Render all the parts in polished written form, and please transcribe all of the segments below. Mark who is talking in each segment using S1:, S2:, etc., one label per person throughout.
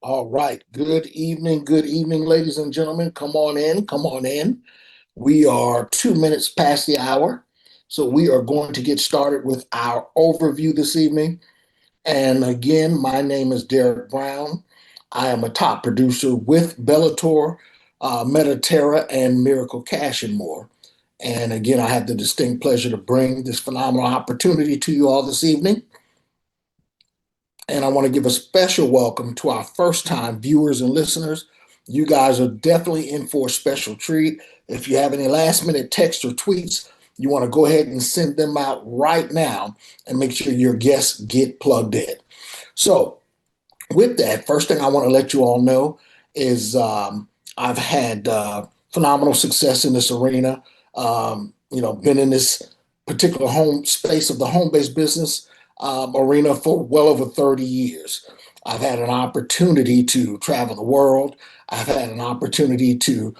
S1: All right. Good evening, ladies and gentlemen. Come on in. Come on in. We are 2 minutes past the hour. So we are going to get started with our overview this evening. And again, my name is Derek Brown. I am a top producer with Bellator, Metaterra, and Miracle Cash and more. And again, I have the distinct pleasure to bring this phenomenal opportunity to you all this evening. And I want to give a special welcome to our first time viewers and listeners. You guys are definitely in for a special treat. If you have any last minute texts or tweets, you want to go ahead and send them out right now and make sure your guests get plugged in. So, with that, first thing I want to let you all know is I've had phenomenal success in this arena. Been in this particular home space of the home based business arena for well over 30 years. I've had an opportunity to travel the world. I've had an opportunity to,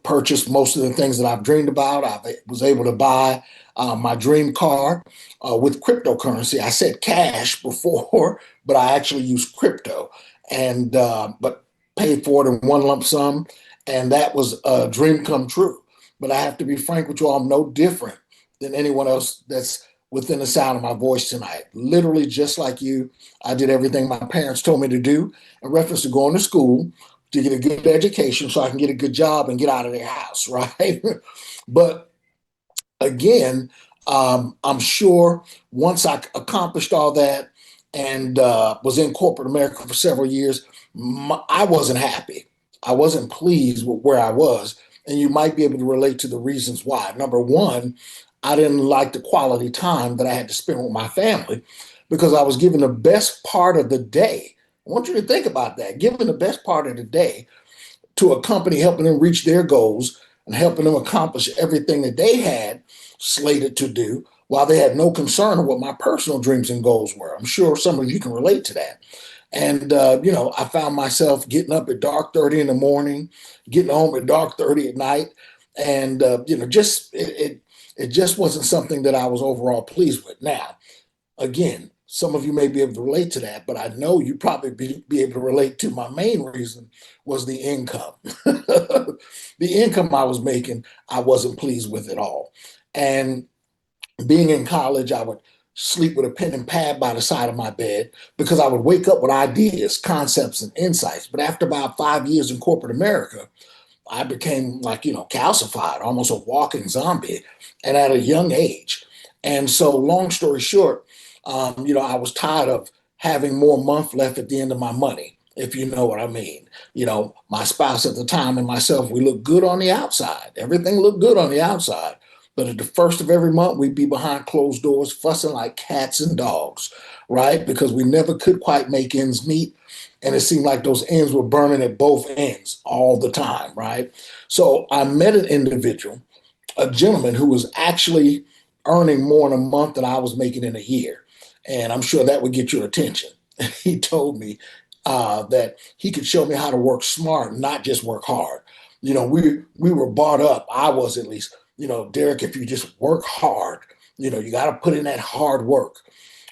S1: purchase most of the things that I've dreamed about. I was able to buy my dream car with cryptocurrency. I said cash before, but I actually used crypto and but paid for it in one lump sum, and that was a dream come true. But I have to be frank with you all, I'm no different than anyone else that's within the sound of my voice tonight. Literally, just like you, I did everything my parents told me to do in reference to going to school to get a good education so I can get a good job and get out of their house, right? But again, I'm sure once I accomplished all that and was in corporate America for several years, I wasn't happy. I wasn't pleased with where I was. And you might be able to relate to the reasons why. Number one, I didn't like the quality time that I had to spend with my family because I was given the best part of the day. I want you to think about that. Given the best part of the day to a company helping them reach their goals and helping them accomplish everything that they had slated to do while they had no concern of what my personal dreams and goals were. I'm sure some of you can relate to that. And I found myself getting up at dark 30 in the morning, getting home at dark 30 at night, and just it just wasn't something that I was overall pleased with. Now, again, some of you may be able to relate to that, but I know you probably be able to relate to my main reason was the income. The income I was making, I wasn't pleased with at all. And being in college, I would sleep with a pen and pad by the side of my bed because I would wake up with ideas, concepts, and insights. But after about 5 years in corporate America, I became like, calcified, almost a walking zombie, and at a young age. And so, long story short, I was tired of having more month left at the end of my money, if you know what I mean. My spouse at the time and myself, we looked good on the outside. Everything looked good on the outside. But at the first of every month, we'd be behind closed doors, fussing like cats and dogs, right? Because we never could quite make ends meet. And it seemed like those ends were burning at both ends all the time, right? So I met an individual, a gentleman who was actually earning more in a month than I was making in a year. And I'm sure that would get your attention. He told me that he could show me how to work smart, not just work hard. We were brought up, I was at least, Derek, if you just work hard, you got to put in that hard work.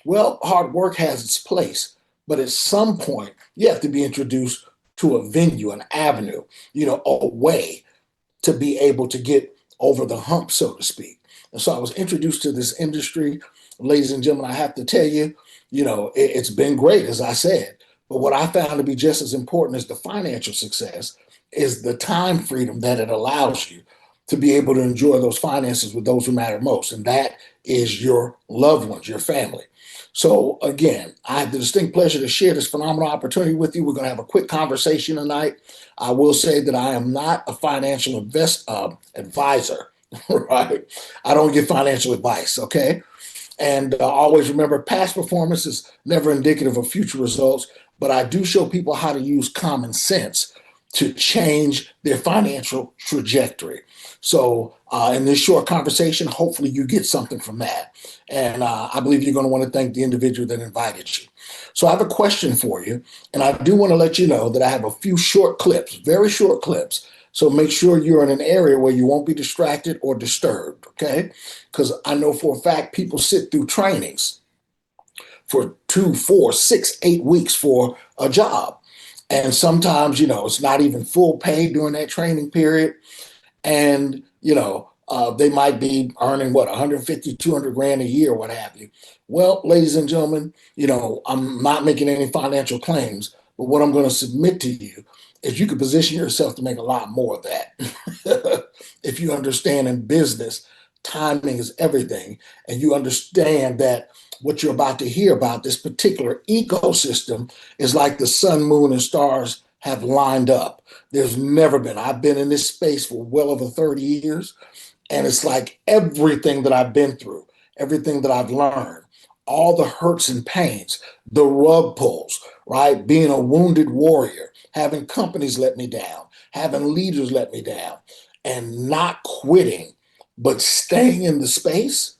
S1: Well, hard work has its place, but at some point, you have to be introduced to a venue, an avenue, a way to be able to get over the hump, so to speak. And so I was introduced to this industry. Ladies and gentlemen, I have to tell you, it's been great, as I said. But what I found to be just as important as the financial success is the time freedom that it allows you to be able to enjoy those finances with those who matter most. And that is your loved ones, your family. So again, I have the distinct pleasure to share this phenomenal opportunity with you. We're going to have a quick conversation tonight. I will say that I am not a financial advisor, right? I don't give financial advice, okay? And always remember, past performance is never indicative of future results, but I do show people how to use common sense to change their financial trajectory. So, in this short conversation, hopefully you get something from that. And I believe you're going to want to thank the individual that invited you. So, I have a question for you. And I do want to let you know that I have a few short clips, very short clips. So, make sure you're in an area where you won't be distracted or disturbed, okay? Because I know for a fact people sit through trainings for 2, 4, 6, 8 weeks for a job. And sometimes, it's not even full pay during that training period. And they might be earning what, 150, 200 grand a year, what have you. Well, ladies and gentlemen, I'm not making any financial claims, but what I'm going to submit to you is you can position yourself to make a lot more of that. If you understand in business, timing is everything, and you understand that what you're about to hear about, this particular ecosystem, is like the sun, moon, and stars have lined up. There's never been. I've been in this space for well over 30 years, and it's like everything that I've been through, everything that I've learned, all the hurts and pains, the rug pulls, right? Being a wounded warrior, having companies let me down, having leaders let me down, and not quitting, but staying in the space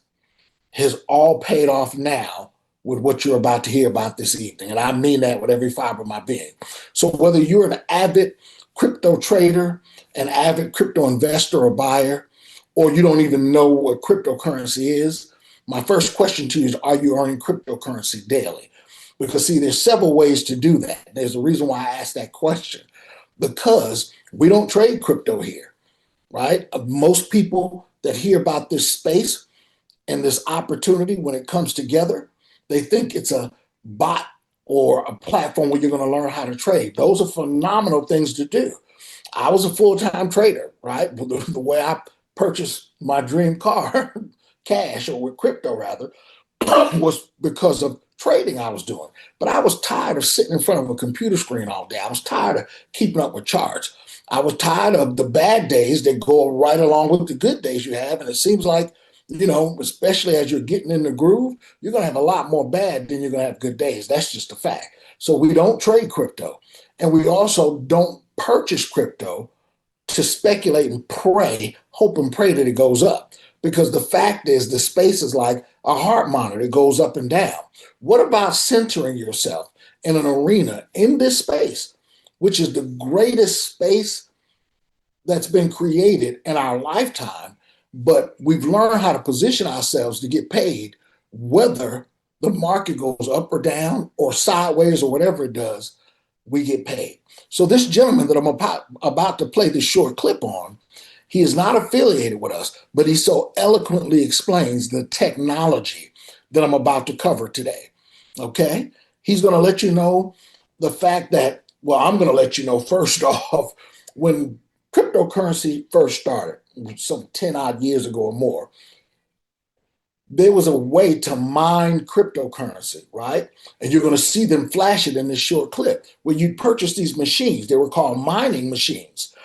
S1: has all paid off now with what you're about to hear about this evening. And I mean that with every fiber of my being. So whether you're an avid crypto trader, an avid crypto investor or buyer, or you don't even know what cryptocurrency is, my first question to you is, are you earning cryptocurrency daily? Because see, there's several ways to do that. There's a reason why I asked that question, because we don't trade crypto here, right? Most people that hear about this space and this opportunity, when it comes together, they think it's a bot or a platform where you're going to learn how to trade. Those are phenomenal things to do. I was a full-time trader, right? The way I purchased my dream car, cash or with crypto rather, was because of trading I was doing. But I was tired of sitting in front of a computer screen all day. I was tired of keeping up with charts. I was tired of the bad days that go right along with the good days you have. And it seems like, especially as you're getting in the groove, you're going to have a lot more bad than you're going to have good days. That's just a fact. So we don't trade crypto. And we also don't purchase crypto to speculate and pray, hope and pray that it goes up. Because the fact is, the space is like a heart monitor, it goes up and down. What about centering yourself in an arena in this space, which is the greatest space that's been created in our lifetime? But we've learned how to position ourselves to get paid, whether the market goes up or down or sideways or whatever it does, we get paid. So this gentleman that I'm about to play this short clip on, he is not affiliated with us, but he so eloquently explains the technology that I'm about to cover today. Okay? He's going to let you know the fact that, well, I'm going to let you know first off, when cryptocurrency first started, some 10 odd years ago or more, there was a way to mine cryptocurrency, right? And you're going to see them flash it in this short clip where you purchase these machines. They were called mining machines.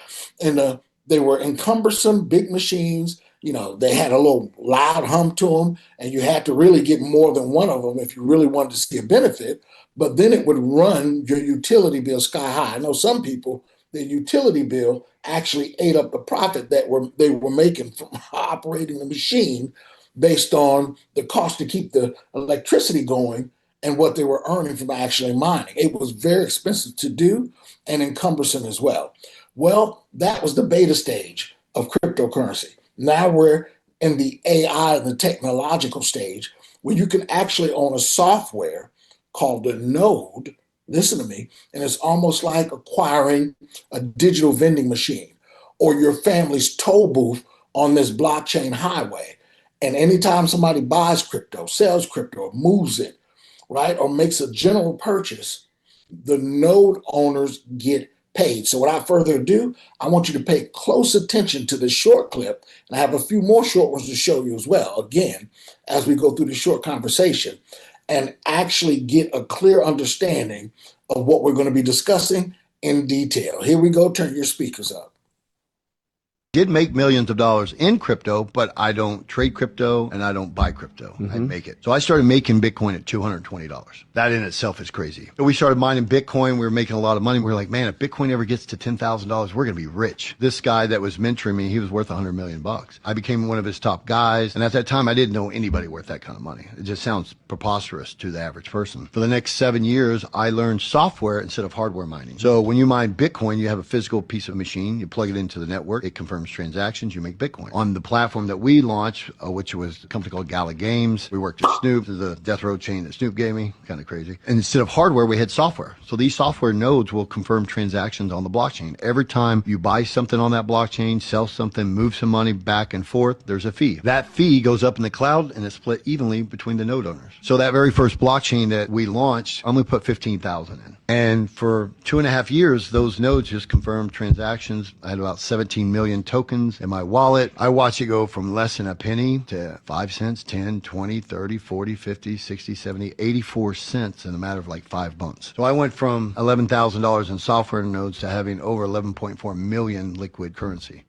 S1: And they were encumbersome, big machines. They had a little loud hum to them, and you had to really get more than one of them if you really wanted to see a benefit. But then it would run your utility bill sky high. I know some people, their utility bill actually ate up the profit that they were making from operating the machine based on the cost to keep the electricity going and what they were earning from actually mining. It was very expensive to do and encumbersome as well. Well, that was the beta stage of cryptocurrency. Now we're in the AI and the technological stage where you can actually own a software called a node. Listen to me. And it's almost like acquiring a digital vending machine or your family's toll booth on this blockchain highway. And anytime somebody buys crypto, sells crypto, or moves it, right, or makes a general purchase, the node owners get paid. So without further ado, I want you to pay close attention to this short clip, and I have a few more short ones to show you as well, again, as we go through this short conversation, and actually get a clear understanding of what we're going to be discussing in detail. Here we go. Turn your speakers up.
S2: Did make millions of dollars in crypto, but I don't trade crypto and I don't buy crypto. I make it. So I started making Bitcoin at $220. That in itself is crazy. So we started mining Bitcoin. We were making a lot of money. We were like, man, if Bitcoin ever gets to $10,000, we're going to be rich. This guy that was mentoring me, he was worth $100 million. I became one of his top guys. And at that time, I didn't know anybody worth that kind of money. It just sounds preposterous to the average person. For the next 7 years, I learned software instead of hardware mining. So when you mine Bitcoin, you have a physical piece of machine. You plug it into the network. It confirms confirms transactions, you make Bitcoin. On the platform that we launched, which was a company called Gala Games, we worked at Snoop, the death row chain that Snoop gave me, kind of crazy. And instead of hardware, we had software. So these software nodes will confirm transactions on the blockchain. Every time you buy something on that blockchain, sell something, move some money back and forth, there's a fee. That fee goes up in the cloud and it's split evenly between the node owners. So that very first blockchain that we launched, I only put 15,000 in. And for 2.5 years, those nodes just confirmed transactions. I had about 17 million tokens in my wallet. I watched it go from less than a penny to 5 cents, 10, 20, 30, 40, 50, 60, 70, 84 cents in a matter of like 5 months. So I went from $11,000 in software nodes to having over 11.4 million liquid currency.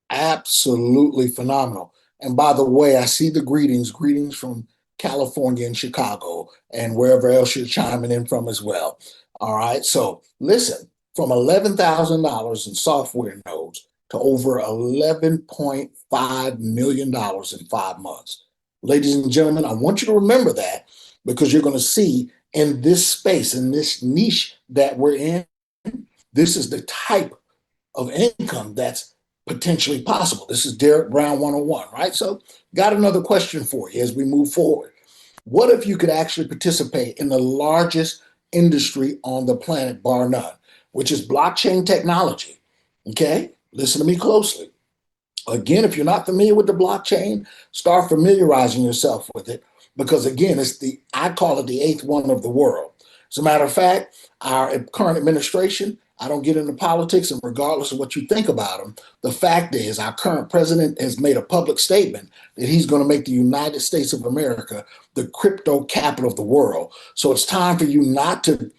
S1: Absolutely phenomenal. And by the way, I see the greetings from California and Chicago and wherever else you're chiming in from as well. All right. So listen, from $11,000 in software nodes to over $11.5 million in 5 months. Ladies and gentlemen, I want you to remember that because you're going to see in this space, in this niche that we're in, this is the type of income that's potentially possible. This is Derek Brown 101, right? So got another question for you as we move forward. What if you could actually participate in the largest industry on the planet, bar none, which is blockchain technology? Okay, listen to me closely. Again, if you're not familiar with the blockchain, start familiarizing yourself with it because again, I call it the eighth wonder of the world. As a matter of fact, our current administration, I don't get into politics, and regardless of what you think about them, the fact is our current president has made a public statement that he's going to make the United States of America the crypto capital of the world. So it's time for you not to,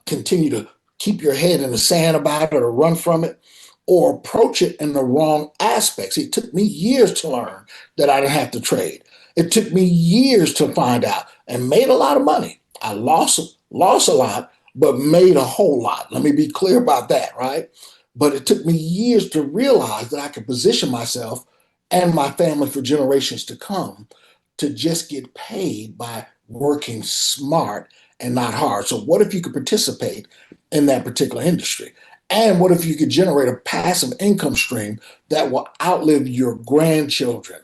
S1: continue to keep your head in the sand about it or run from it or approach it in the wrong aspects. It took me years to learn that I didn't have to trade. It took me years to find out and made a lot of money. I lost a lot, but made a whole lot. Let me be clear about that, right? But it took me years to realize that I could position myself and my family for generations to come to just get paid by working smart and not hard. So what if you could participate in that particular industry? And what if you could generate a passive income stream that will outlive your grandchildren?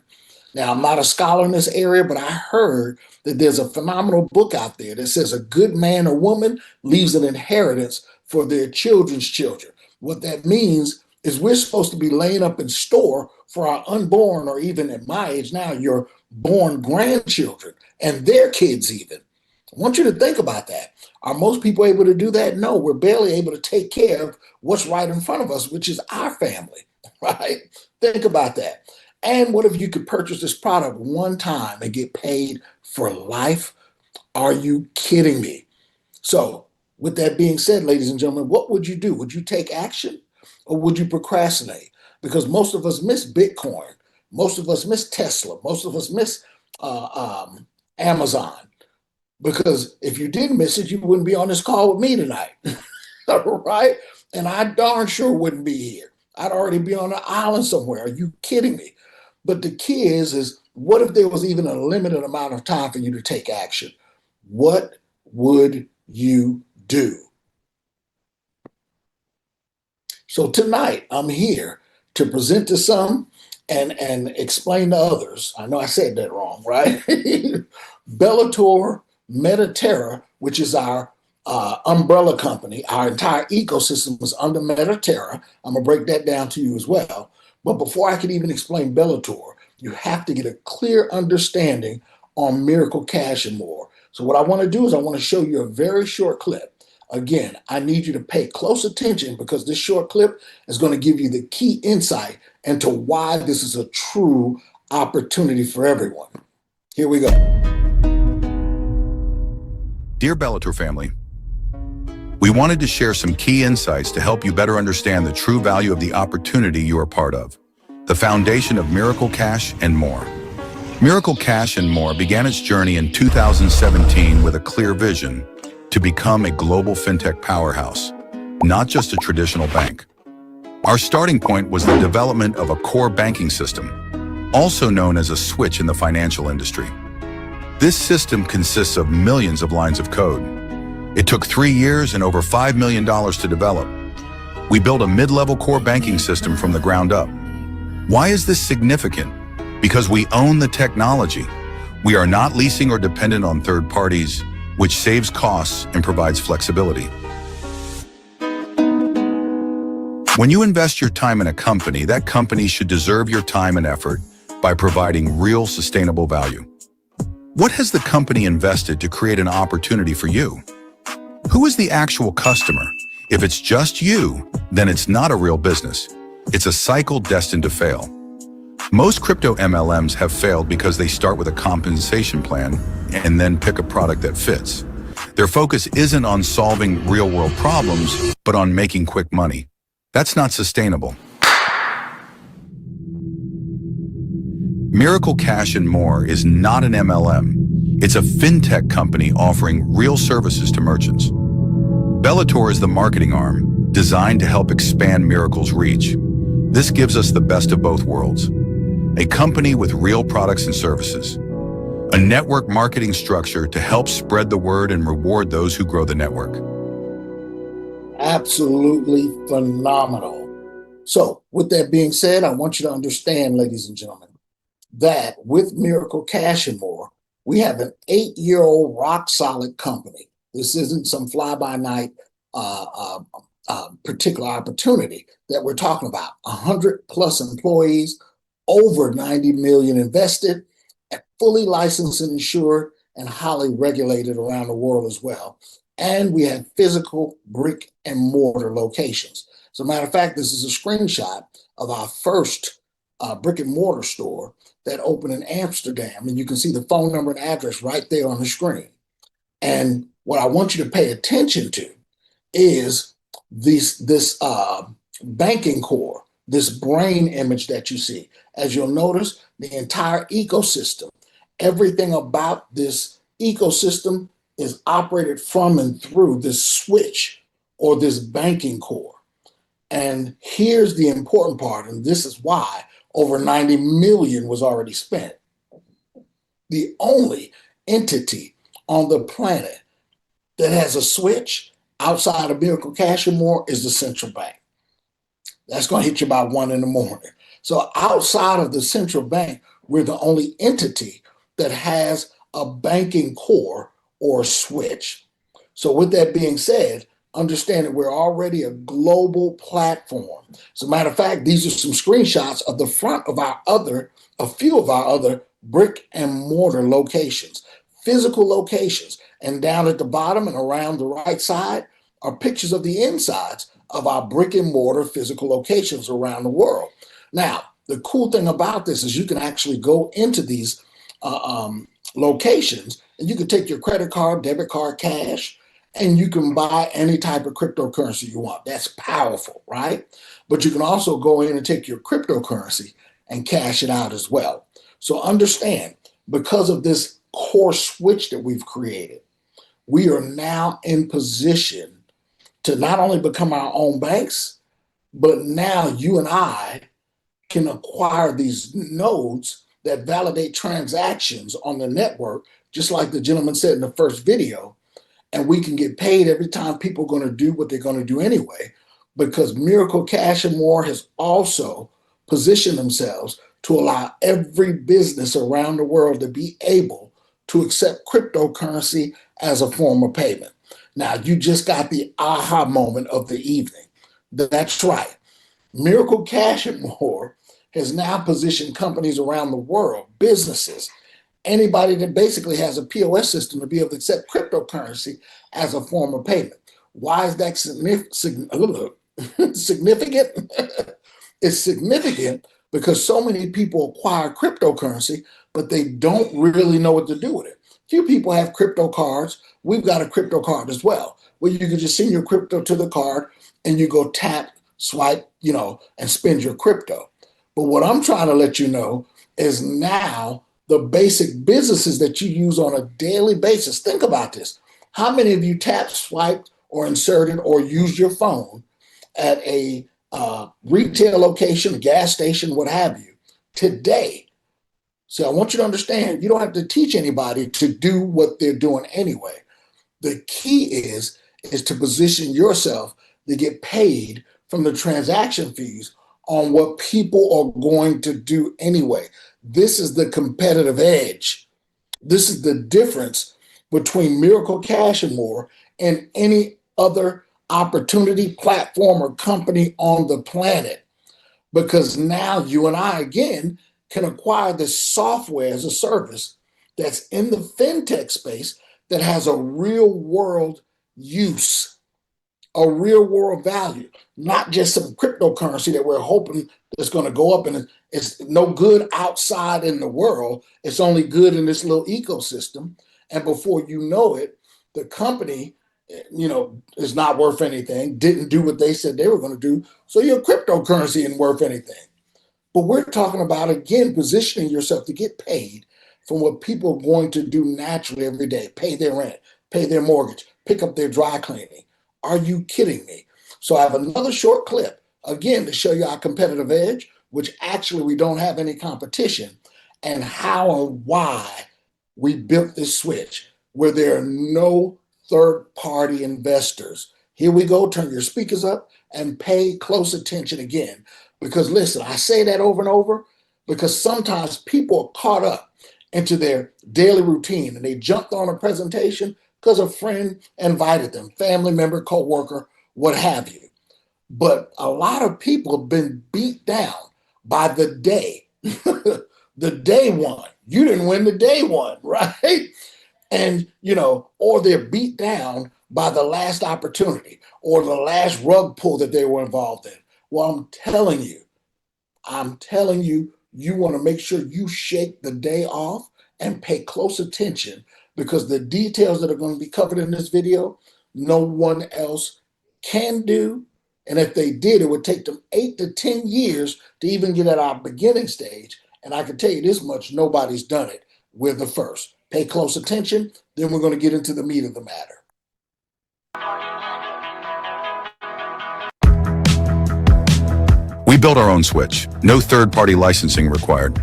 S1: Now, I'm not a scholar in this area, but I heard that there's a phenomenal book out there that says a good man or woman leaves an inheritance for their children's children. What that means is we're supposed to be laying up in store for our unborn, or even at my age now, your born grandchildren and their kids even. I want you to think about that. Are most people able to do that? No, we're barely able to take care of what's right in front of us, which is our family, right? Think about that. And what if you could purchase this product one time and get paid for life? Are you kidding me? So with that being said, ladies and gentlemen, what would you do? Would you take action or would you procrastinate? Because most of us miss Bitcoin. Most of us miss Tesla. Most of us miss Amazon. Because if you didn't miss it, you wouldn't be on this call with me tonight, right? And I darn sure wouldn't be here. I'd already be on an island somewhere. Are you kidding me? But the key is what if there was even a limited amount of time for you to take action? What would you do? So tonight, I'm here to present to some and explain to others. I know I said that wrong, right? Bellator Metaterra, which is our umbrella company. Our entire ecosystem is under Metaterra. I'm going to break that down to you as well. But before I can even explain Bellator, you have to get a clear understanding on Miracle Cash and more. So what I want to do is I want to show you a very short clip. Again, I need you to pay close attention because this short clip is going to give you the key insight into why this is a true opportunity for everyone. Here we go.
S3: Dear Bellator family, we wanted to share some key insights to help you better understand the true value of the opportunity you are part of, the foundation of Miracle Cash and more. Miracle Cash and more began its journey in 2017 with a clear vision to become a global fintech powerhouse, not just a traditional bank. Our starting point was the development of a core banking system, also known as a switch in the financial industry. This system consists of millions of lines of code. It took 3 years and over $5 million to develop. We built a mid-level core banking system from the ground up. Why is this significant? Because we own the technology. We are not leasing or dependent on third parties, which saves costs and provides flexibility. When you invest your time in a company, that company should deserve your time and effort by providing real sustainable value. What has the company invested to create an opportunity for you? Who is the actual customer? If it's just you, then it's not a real business. It's a cycle destined to fail. Most crypto MLMs have failed because they start with a compensation plan and then pick a product that fits. Their focus isn't on solving real-world problems, but on making quick money. That's not sustainable. Miracle Cash and More is not an MLM. It's a fintech company offering real services to merchants. Bellator is the marketing arm, designed to help expand Miracle's reach. This gives us the best of both worlds. A company with real products and services. A network marketing structure to help spread the word and reward those who grow the network.
S1: Absolutely phenomenal. So with that being said, I want you to understand, ladies and gentlemen, that with Miracle Cash and More, we have an 8-year-old rock solid company. This isn't some fly-by-night particular opportunity that we're talking about. 100+ employees, over 90 million invested, and fully licensed and insured and highly regulated around the world as well. And we have physical brick and mortar locations. As a matter of fact, this is a screenshot of our first brick and mortar store that opened in Amsterdam. And you can see the phone number and address right there on the screen. And what I want you to pay attention to is this banking core, this brain image that you see. As you'll notice, the entire ecosystem, everything about this ecosystem is operated from and through this switch or this banking core. And here's the important part, and this is why over 90 million was already spent. The only entity on the planet that has a switch outside of Miracle Cash and More is the central bank. That's going to hit you about 1 in the morning. So outside of the central bank, we're the only entity that has a banking core or switch. So with that being said, understand that we're already a global platform. As a matter of fact, these are some screenshots of the front of a few of our other brick and mortar locations, physical locations. And down at the bottom and around the right side are pictures of the insides of our brick and mortar physical locations around the world. Now, the cool thing about this is you can actually go into these locations and you can take your credit card, debit card, cash, and you can buy any type of cryptocurrency you want. That's powerful, right? But you can also go in and take your cryptocurrency and cash it out as well. So understand, because of this core switch that we've created, we are now in position to not only become our own banks, but now you and I can acquire these nodes that validate transactions on the network, just like the gentleman said in the first video. And we can get paid every time people are going to do what they're going to do anyway, because Miracle Cash and More has also positioned themselves to allow every business around the world to be able to accept cryptocurrency as a form of payment. Now, you just got the aha moment of the evening. That's right. Miracle Cash and More has now positioned companies around the world, businesses, anybody that basically has a POS system to be able to accept cryptocurrency as a form of payment. Why is that significant? It's significant because so many people acquire cryptocurrency, but they don't really know what to do with it. Few people have crypto cards. We've got a crypto card as well, where you can just send your crypto to the card and you go tap, swipe, and spend your crypto. But what I'm trying to let you know is now the basic businesses that you use on a daily basis. Think about this. How many of you tapped, swiped, or inserted or used your phone at a retail location, a gas station, what have you, today? So I want you to understand, you don't have to teach anybody to do what they're doing anyway. The key is to position yourself to get paid from the transaction fees on what people are going to do anyway. This is the competitive edge. This is the difference between Miracle Cash and More and any other opportunity, platform, or company on the planet. Because now you and I, again, can acquire this software as a service that's in the fintech space that has a real world use, a real world value, not just some cryptocurrency that we're hoping is going to go up and it's no good outside in the world. It's only good in this little ecosystem. And before you know it, the company, is not worth anything, didn't do what they said they were going to do. So your cryptocurrency isn't worth anything. But we're talking about, again, positioning yourself to get paid from what people are going to do naturally every day: pay their rent, pay their mortgage, pick up their dry cleaning. Are you kidding me? So I have another short clip, again, to show you our competitive edge, which actually we don't have any competition, and how and why we built this switch where there are no third-party investors. Here we go. Turn your speakers up and pay close attention again. Because listen, I say that over and over because sometimes people are caught up into their daily routine and they jumped on a presentation because a friend invited them, family member, coworker, what have you. But a lot of people have been beat down by the day, the day one. You didn't win the day one, right? And, or they're beat down by the last opportunity or the last rug pull that they were involved in. Well, I'm telling you, you want to make sure you shake the day off and pay close attention because the details that are going to be covered in this video, no one else can do. And if they did, it would take them 8 to 10 years to even get at our beginning stage. And I can tell you this much, nobody's done it. We're the first. Pay close attention, then we're going to get into the meat of the matter.
S3: We built our own switch, no third-party licensing required.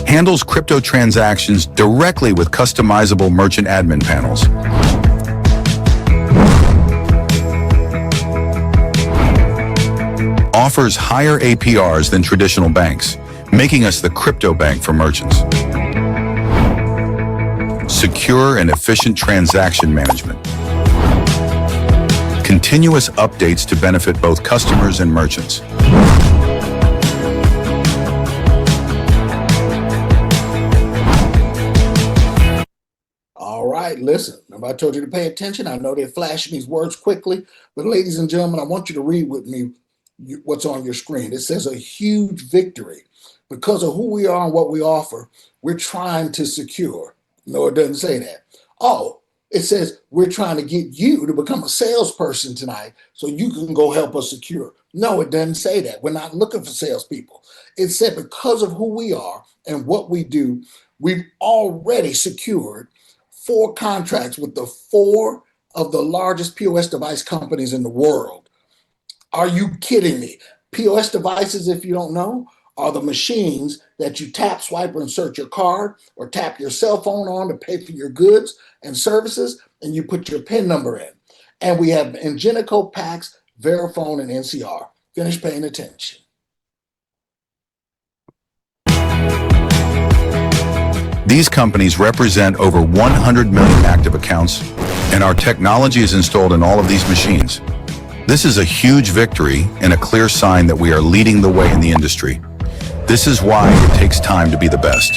S3: Handles crypto transactions directly with customizable merchant admin panels. Offers higher APRs than traditional banks, making us the crypto bank for merchants. Secure and efficient transaction management. Continuous updates to benefit both customers and merchants.
S1: All right, listen, remember I told you to pay attention. I know they're flashing these words quickly, but ladies and gentlemen, I want you to read with me what's on your screen. It says a huge victory. Because of who we are and what we offer, we're trying to secure. No, it doesn't say that. Oh, it says we're trying to get you to become a salesperson tonight so you can go help us secure. No, it doesn't say that. We're not looking for salespeople. It said because of who we are and what we do, we've already secured 4 contracts with the 4 of the largest POS device companies in the world. Are you kidding me? POS devices, if you don't know, are the machines that you tap, swipe, or insert your card or tap your cell phone on to pay for your goods and services, and you put your PIN number in. And we have Ingenico, PAX, Verifone, and NCR. Finish paying attention.
S3: These companies represent over 100 million active accounts, and our technology is installed in all of these machines. This is a huge victory and a clear sign that we are leading the way in the industry. This is why it takes time to be the best.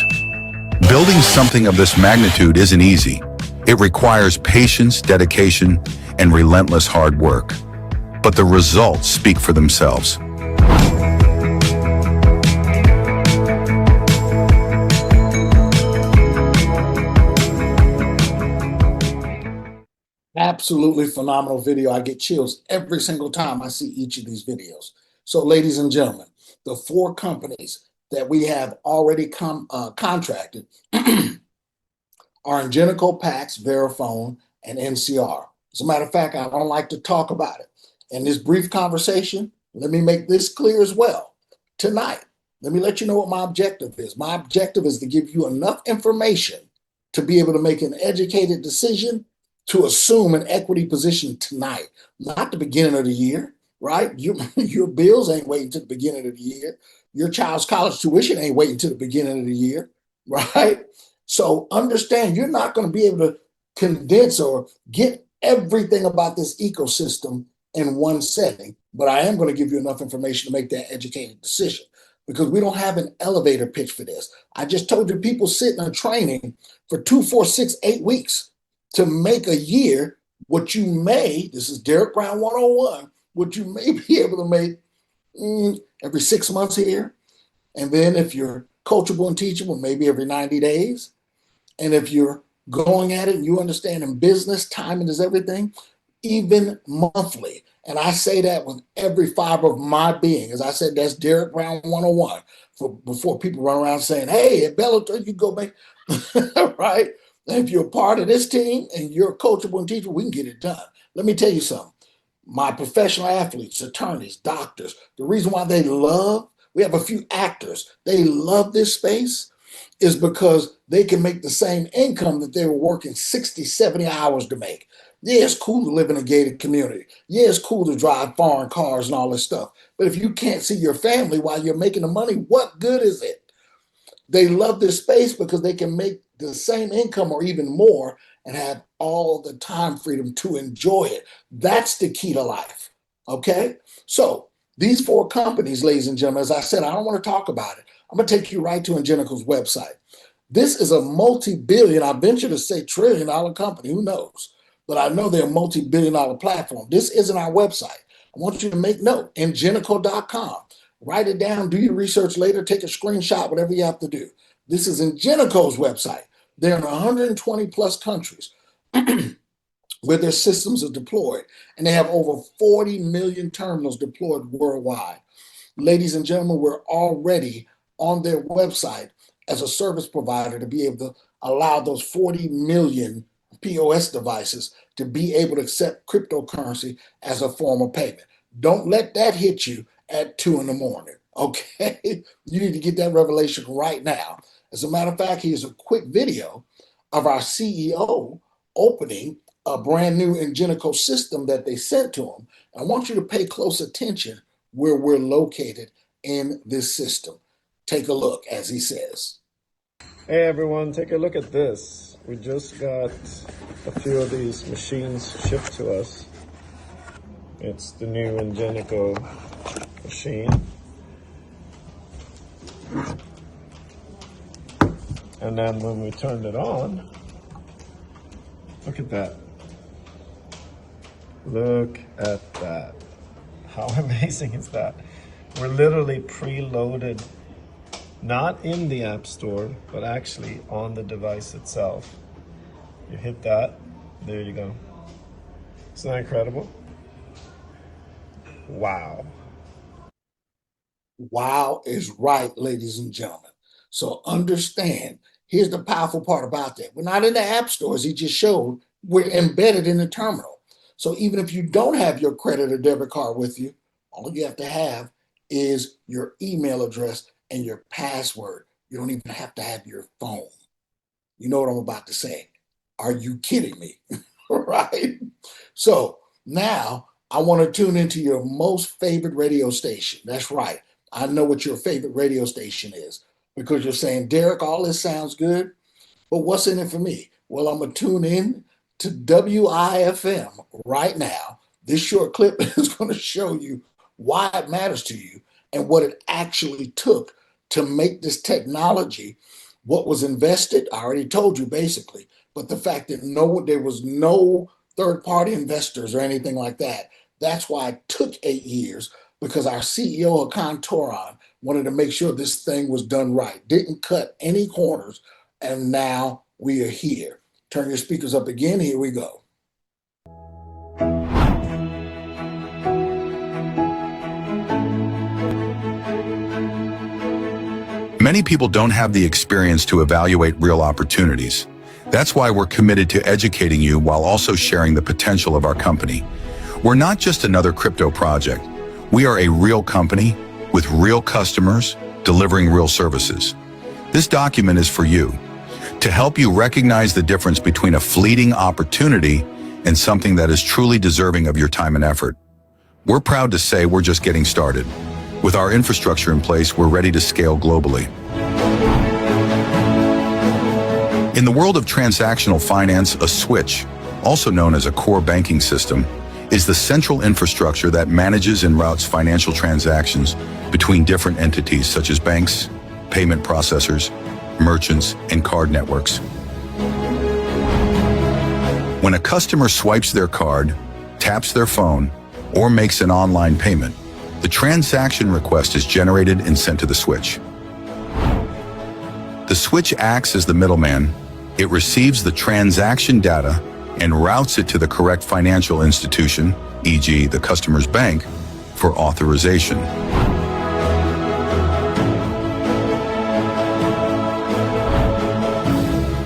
S3: Building something of this magnitude isn't easy. It requires patience, dedication, and relentless hard work. But the results speak for themselves.
S1: Absolutely phenomenal video. I get chills every single time I see each of these videos. So, ladies and gentlemen, the 4 companies that we have already contracted are Ingenico, PAX, Verifone, and NCR. As a matter of fact, I don't like to talk about it. In this brief conversation, let me make this clear as well. Tonight, let me let you know what my objective is. My objective is to give you enough information to be able to make an educated decision to assume an equity position tonight, not the beginning of the year, right? Your bills ain't waiting to the beginning of the year. Your child's college tuition ain't waiting to the beginning of the year, right? So understand you're not going to be able to condense or get everything about this ecosystem in one setting, but I am going to give you enough information to make that educated decision because we don't have an elevator pitch for this. I just told you people sit in a training for 2, 4, 6, 8 weeks to make a year what you may, this is Derek Brown 101, what you may be able to make every 6 months here. And then if you're coachable and teachable, maybe every 90 days. And if you're going at it and you understand in business, timing is everything, even monthly. And I say that with every fiber of my being. As I said, that's Derek Brown 101 before people run around saying, hey, at Bellator, you go back, right? And if you're a part of this team and you're coachable and teachable, we can get it done. Let me tell you something. My professional athletes, attorneys, doctors, the reason why we have a few actors, they love this space is because they can make the same income that they were working 60, 70 hours to make. Yeah, it's cool to live in a gated community. Yeah, it's cool to drive foreign cars and all this stuff. But if you can't see your family while you're making the money, what good is it? They love this space because they can make the same income or even more and have all the time freedom to enjoy it. That's the key to life. Okay? So these 4 companies, ladies and gentlemen, as I said, I don't want to talk about it. I'm going to take you right to Ingenico's website. This is a multi-billion, I venture to say trillion-dollar company, who knows? But I know they're a multi-billion-dollar platform. This isn't our website. I want you to make note, ingenico.com. Write it down, do your research later, take a screenshot, whatever you have to do. This is Ingenico's website. They're in 120 plus countries where their systems are deployed, and they have over 40 million terminals deployed worldwide. Ladies and gentlemen, we're already on their website as a service provider to be able to allow those 40 million POS devices to be able to accept cryptocurrency as a form of payment. Don't let that hit you at 2 in the morning, okay? You need to get that revelation right now. As a matter of fact, here's a quick video of our CEO opening a brand new Ingenico system that they sent to him. I want you to pay close attention where we're located in this system. Take a look, as he says.
S4: Hey everyone, take a look at this. We just got a few of these machines shipped to us. It's the new Ingenico machine. And then when we turned it on, look at that. Look at that. How amazing is that? We're literally preloaded, not in the App Store, but actually on the device itself. You hit that, there you go. Isn't that incredible? Wow.
S1: Wow is right, ladies and gentlemen. So understand, here's the powerful part about that. We're not in the app stores, he just showed. We're embedded in the terminal. So even if you don't have your credit or debit card with you, all you have to have is your email address and your password. You don't even have to have your phone. You know what I'm about to say. Are you kidding me? Right? So now I want to tune into your most favorite radio station. That's right. I know what your favorite radio station is because you're saying, Derek, all this sounds good, but what's in it for me? Well, I'm going to tune in to WIFM right now. This short clip is going to show you why it matters to you and what it actually took to make this technology. What was invested, I already told you basically, but the fact that there was no third-party investors or anything like that, that's why it took 8 years, because our CEO, Hakan Toran, wanted to make sure this thing was done right, didn't cut any corners, and now we are here. Turn your speakers up again, here we go.
S3: Many people don't have the experience to evaluate real opportunities. That's why we're committed to educating you while also sharing the potential of our company. We're not just another crypto project. We are a real company with real customers delivering real services. This document is for you. to help you recognize the difference between a fleeting opportunity and something that is truly deserving of your time and effort. We're proud to say we're just getting started. With our infrastructure in place, we're ready to scale globally. In the world of transactional finance, a switch, also known as a core banking system, is the central infrastructure that manages and routes financial transactions between different entities such as banks, payment processors, merchants, and card networks. When a customer swipes their card, taps their phone, or makes an online payment, the transaction request is generated and sent to the switch. The switch acts as the middleman. It receives the transaction data and routes it to the correct financial institution, e.g. the customer's bank, for authorization.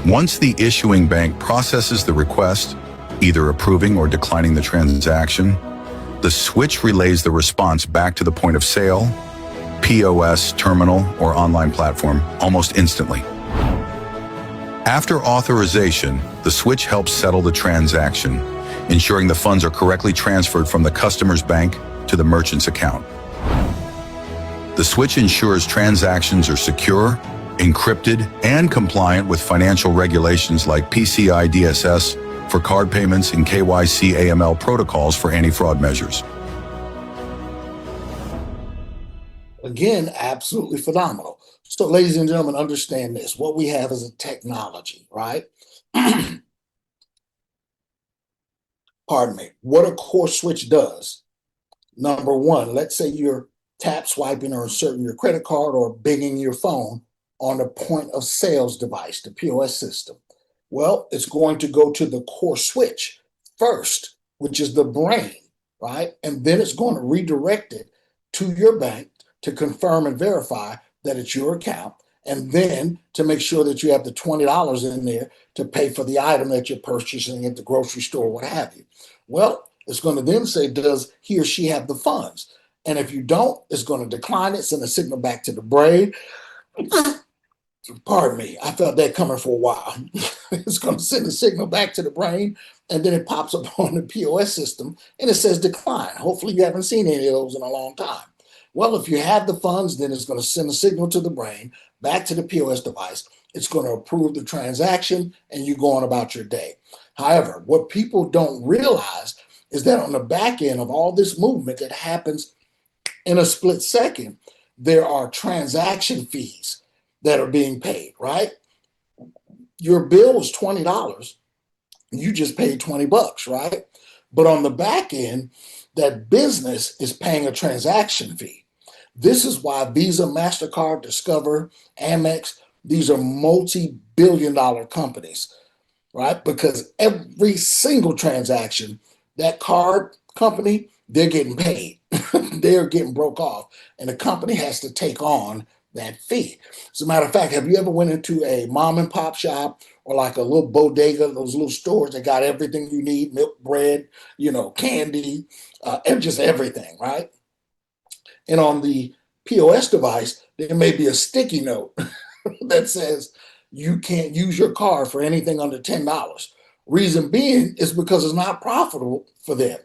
S3: Once the issuing bank processes the request, either approving or declining the transaction, the switch relays the response back to the point of sale, POS, terminal, or online platform almost instantly. After authorization, the switch helps settle the transaction, ensuring the funds are correctly transferred from the customer's bank to the merchant's account. The switch ensures transactions are secure, encrypted, and compliant with financial regulations like PCI DSS for card payments and KYC AML protocols for anti-fraud measures.
S1: Again, absolutely phenomenal. So, ladies and gentlemen, understand this. What we have is a technology, right? Pardon me. What a core switch does, number one, let's say you're tap swiping or inserting your credit card or binging your phone on a point of sales device, the POS system. Well, it's going to go to the core switch first, which is the brain, right? And then it's going to redirect it to your bank to confirm and verify that it's your account, and then to make sure that you have the $20 in there to pay for the item that you're purchasing at the grocery store, what have you. Well, it's going to then say, does he or she have the funds? And if you don't, it's going to decline it, send a signal back to the brain. Pardon me, I felt that coming for a while. It's going to send a signal back to the brain, and then it pops up on the POS system, and it says decline. Hopefully you haven't seen any of those in a long time. Well, if you have the funds, then it's going to send a signal to the brain, back to the POS device. It's going to approve the transaction, and you go on about your day. However, what people don't realize is that on the back end of all this movement that happens in a split second, there are transaction fees that are being paid, right? Your bill was $20. You just paid $20, right? But on the back end, that business is paying a transaction fee. This is why Visa, MasterCard, Discover, Amex, these are multi-billion-dollar companies, right? Because every single transaction, that card company, they're getting paid. They're getting broke off, and the company has to take on that fee. As a matter of fact, have you ever went into a mom and pop shop or like a little bodega, those little stores that got everything you need, milk, bread, candy, and just everything, right? And on the POS device, there may be a sticky note that says you can't use your card for anything under $10. Reason being is because it's not profitable for them,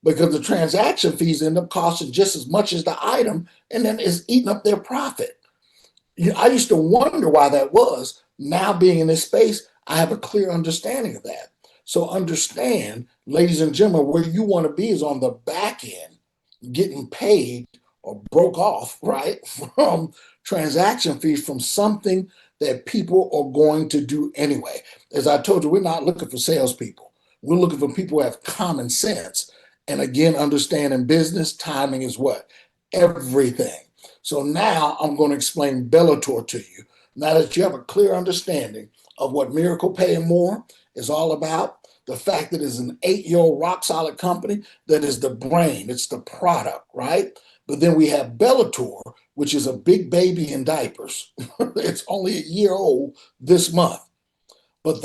S1: because the transaction fees end up costing just as much as the item, and then it's eating up their profit. I used to wonder why that was. Now being in this space, I have a clear understanding of that. So understand, ladies and gentlemen, where you want to be is on the back end, getting paid or broke off, right, from transaction fees from something that people are going to do anyway. As I told you, we're not looking for salespeople. We're looking for people who have common sense. And again, understanding business, timing is what? Everything. So now I'm going to explain Bellator to you. Now that you have a clear understanding of what Miracle Pay and More is all about, the fact that it's an 8-year-old rock solid company that is the brain, it's the product, right? But then we have Bellator, which is a big baby in diapers. It's only a year old this month, but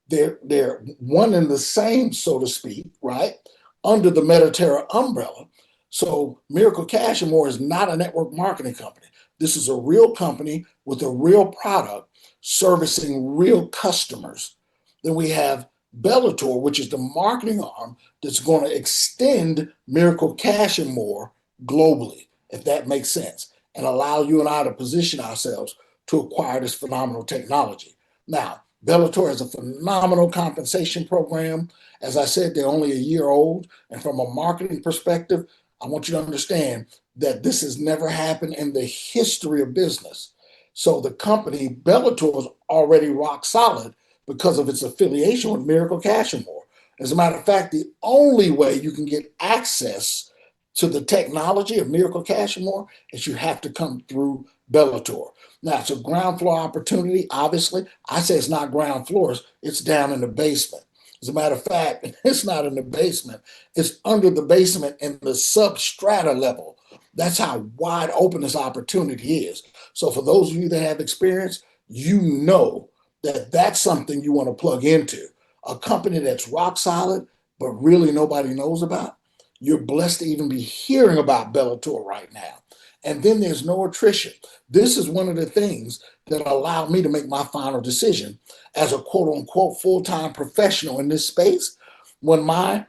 S1: they're one and the same, so to speak, right? Under the Mediterra umbrella. So Miracle Cash and More is not a network marketing company. This is a real company with a real product servicing real customers. Then we have Bellator, which is the marketing arm that's going to extend Miracle Cash and More globally, if that makes sense, and allow you and I to position ourselves to acquire this phenomenal technology. Now, Bellator has a phenomenal compensation program. As I said, they're only a year old. And from a marketing perspective, I want you to understand that this has never happened in the history of business. So the company, Bellator, is already rock solid because of its affiliation with Miracle Cash and More. As a matter of fact, the only way you can get access to the technology of Miracle Cash and More is you have to come through Bellator. Now, it's a ground floor opportunity. Obviously, I say it's not ground floors, it's down in the basement. As a matter of fact, it's not in the basement, it's under the basement in the substrata level. That's how wide open this opportunity is. So, for those of you that have experience, you know that that's something you want to plug into. A company that's rock solid, but really nobody knows about. You're blessed to even be hearing about Bellator right now. And then there's no attrition. This is one of the things that allowed me to make my final decision as a quote unquote full-time professional in this space. When my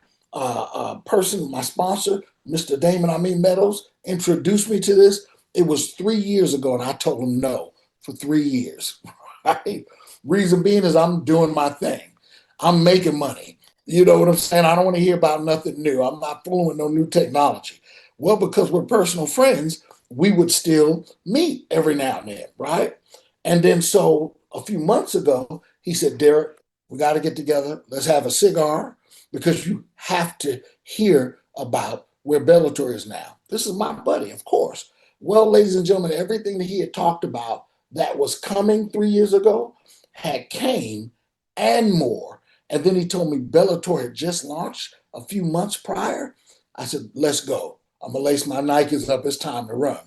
S1: person, my sponsor, Mr. Damon Meadows, introduced me to this, it was 3 years ago, and I told him no for 3 years. Right? Reason being is I'm doing my thing. I'm making money. You know what I'm saying? I don't want to hear about nothing new. I'm not fooling with no new technology. Well, because we're personal friends, we would still meet every now and then, right? And then so a few months ago, he said, Derek, we got to get together. Let's have a cigar because you have to hear about where Bellator is now. This is my buddy, of course. Well, ladies and gentlemen, everything that he had talked about that was coming 3 years ago had came and more. And then he told me Bellator had just launched a few months prior. I said, let's go. I'm going to lace my Nikes up. It's time to run.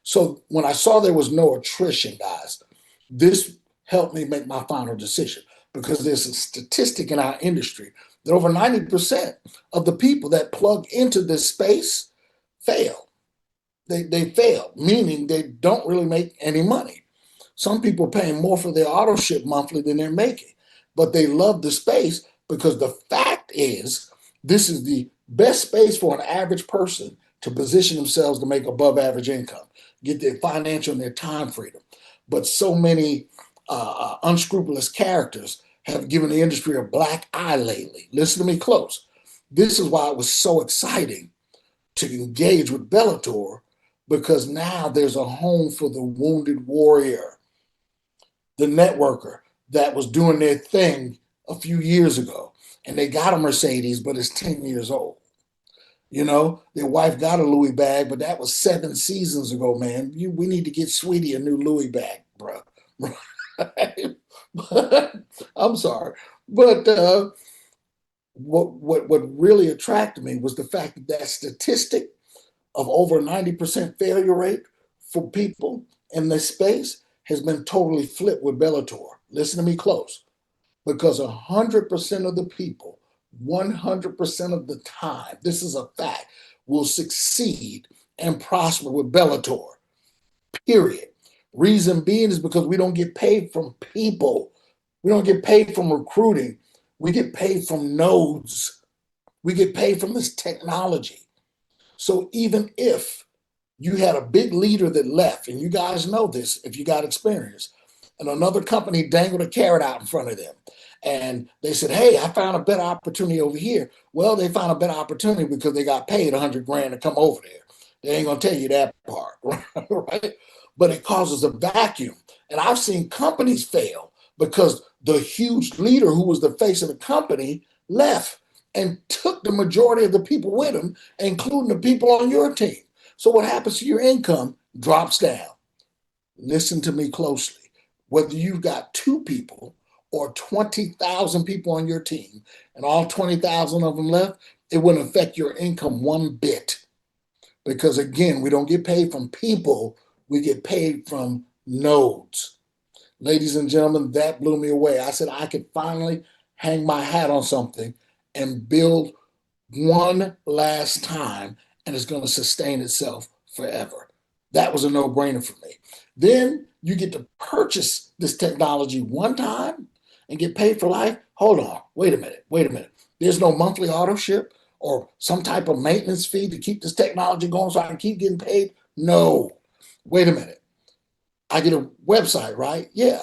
S1: So when I saw there was no attrition, guys, this helped me make my final decision because there's a statistic in our industry that over 90% of the people that plug into this space fail. They fail, meaning they don't really make any money. Some people are paying more for their auto ship monthly than they're making, but they love the space because the fact is this is the best space for an average person to position themselves to make above average income, get their financial and their time freedom. But so many unscrupulous characters have given the industry a black eye lately. Listen to me close. This is why it was so exciting to engage with Bellator because now there's a home for the wounded warrior, the networker that was doing their thing a few years ago. And they got a Mercedes, but it's 10 years old. You know, their wife got a Louis bag, but that was 7 seasons ago, man. We need to get Sweetie a new Louis bag, bro. I'm sorry. But what really attracted me was the fact that that statistic of over 90% failure rate for people in this space has been totally flipped with Bellator. Listen to me close, because 100% of the people, 100% of the time, this is a fact, will succeed and prosper with Bellator, period. Reason being is because we don't get paid from people. We don't get paid from recruiting. We get paid from nodes. We get paid from this technology. So even if you had a big leader that left, and you guys know this if you got experience, and another company dangled a carrot out in front of them, and they said, hey, I found a better opportunity over here. Well, they found a better opportunity because they got paid 100 grand to come over there. They ain't gonna tell you that part, right? But it causes a vacuum. And I've seen companies fail because the huge leader who was the face of the company left and took the majority of the people with him, including the people on your team. So what happens to your income drops down. Listen to me closely. Whether you've got 2 people or 20,000 people on your team and all 20,000 of them left, it wouldn't affect your income one bit. Because again, we don't get paid from people, we get paid from nodes. Ladies and gentlemen, that blew me away. I said I could finally hang my hat on something and build one last time, and it's going to sustain itself forever. That was a no-brainer for me. Then you get to purchase this technology one time and get paid for life. Hold on, wait a minute. There's no monthly auto ship or some type of maintenance fee to keep this technology going so I can keep getting paid? No. Wait a minute. I get a website, right? Yeah.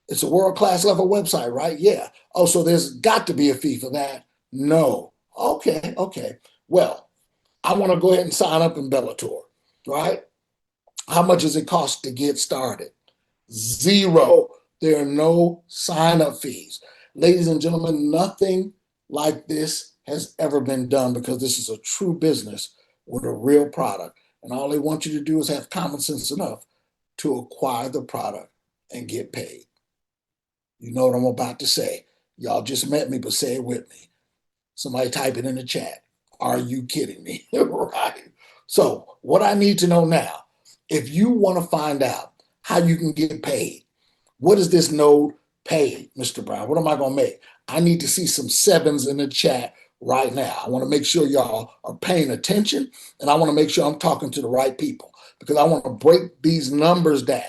S1: It's a world-class level website, right? Yeah. Oh, so there's got to be a fee for that? No. Okay. Well, I want to go ahead and sign up in Bellator, right? How much does it cost to get started? Zero. There are no sign-up fees. Ladies and gentlemen, nothing like this has ever been done because this is a true business with a real product. And all they want you to do is have common sense enough to acquire the product and get paid. You know what I'm about to say. Y'all just met me, but say it with me. Somebody type it in the chat. Are you kidding me? Right. So, what I need to know now, if you want to find out how you can get paid, what is this node pay, Mr. Brown? What am I going to make? I need to see some sevens in the chat right now. I want to make sure y'all are paying attention, and I want to make sure I'm talking to the right people because I want to break these numbers down.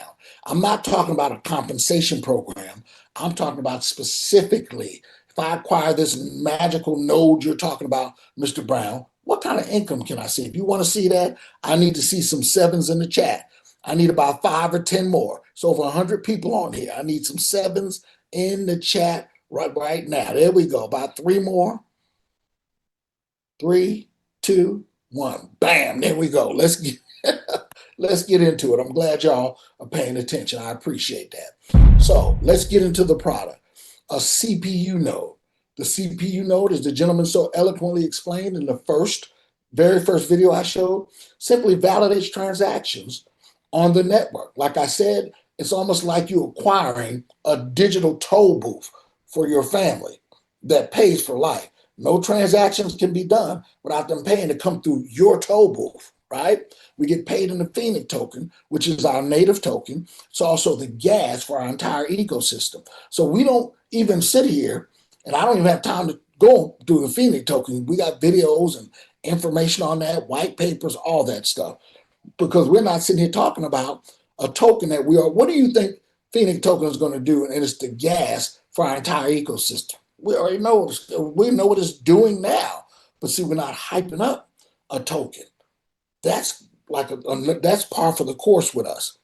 S1: I'm not talking about a compensation program. I'm talking about specifically if I acquire this magical node you're talking about, Mr. Brown, what kind of income can I see? If you want to see that, I need to see some sevens in the chat. I need about 5 or 10 more. So over 100 people on here. I need some sevens in the chat right now. There we go. About 3 more. 3, 2, 1. Bam. There we go. Let's get into it. I'm glad y'all are paying attention. I appreciate that. So let's get into the product. A CPU node. The CPU node, as the gentleman so eloquently explained in the very first video I showed, simply validates transactions on the network. Like I said, it's almost like you acquiring a digital toll booth for your family that pays for life. No transactions can be done without them paying to come through your toll booth, right? We get paid in the Phoenix token, which is our native token. It's also the gas for our entire ecosystem. So we don't even sit here, and I don't even have time to go through the Phoenix token. We got videos and information on that, white papers, all that stuff, because we're not sitting here talking about a token that we are. What do you think Phoenix token is going to do? And it's the gas for our entire ecosystem. We already know we know what it's doing now, but see, we're not hyping up a token. That's that's par for the course with us.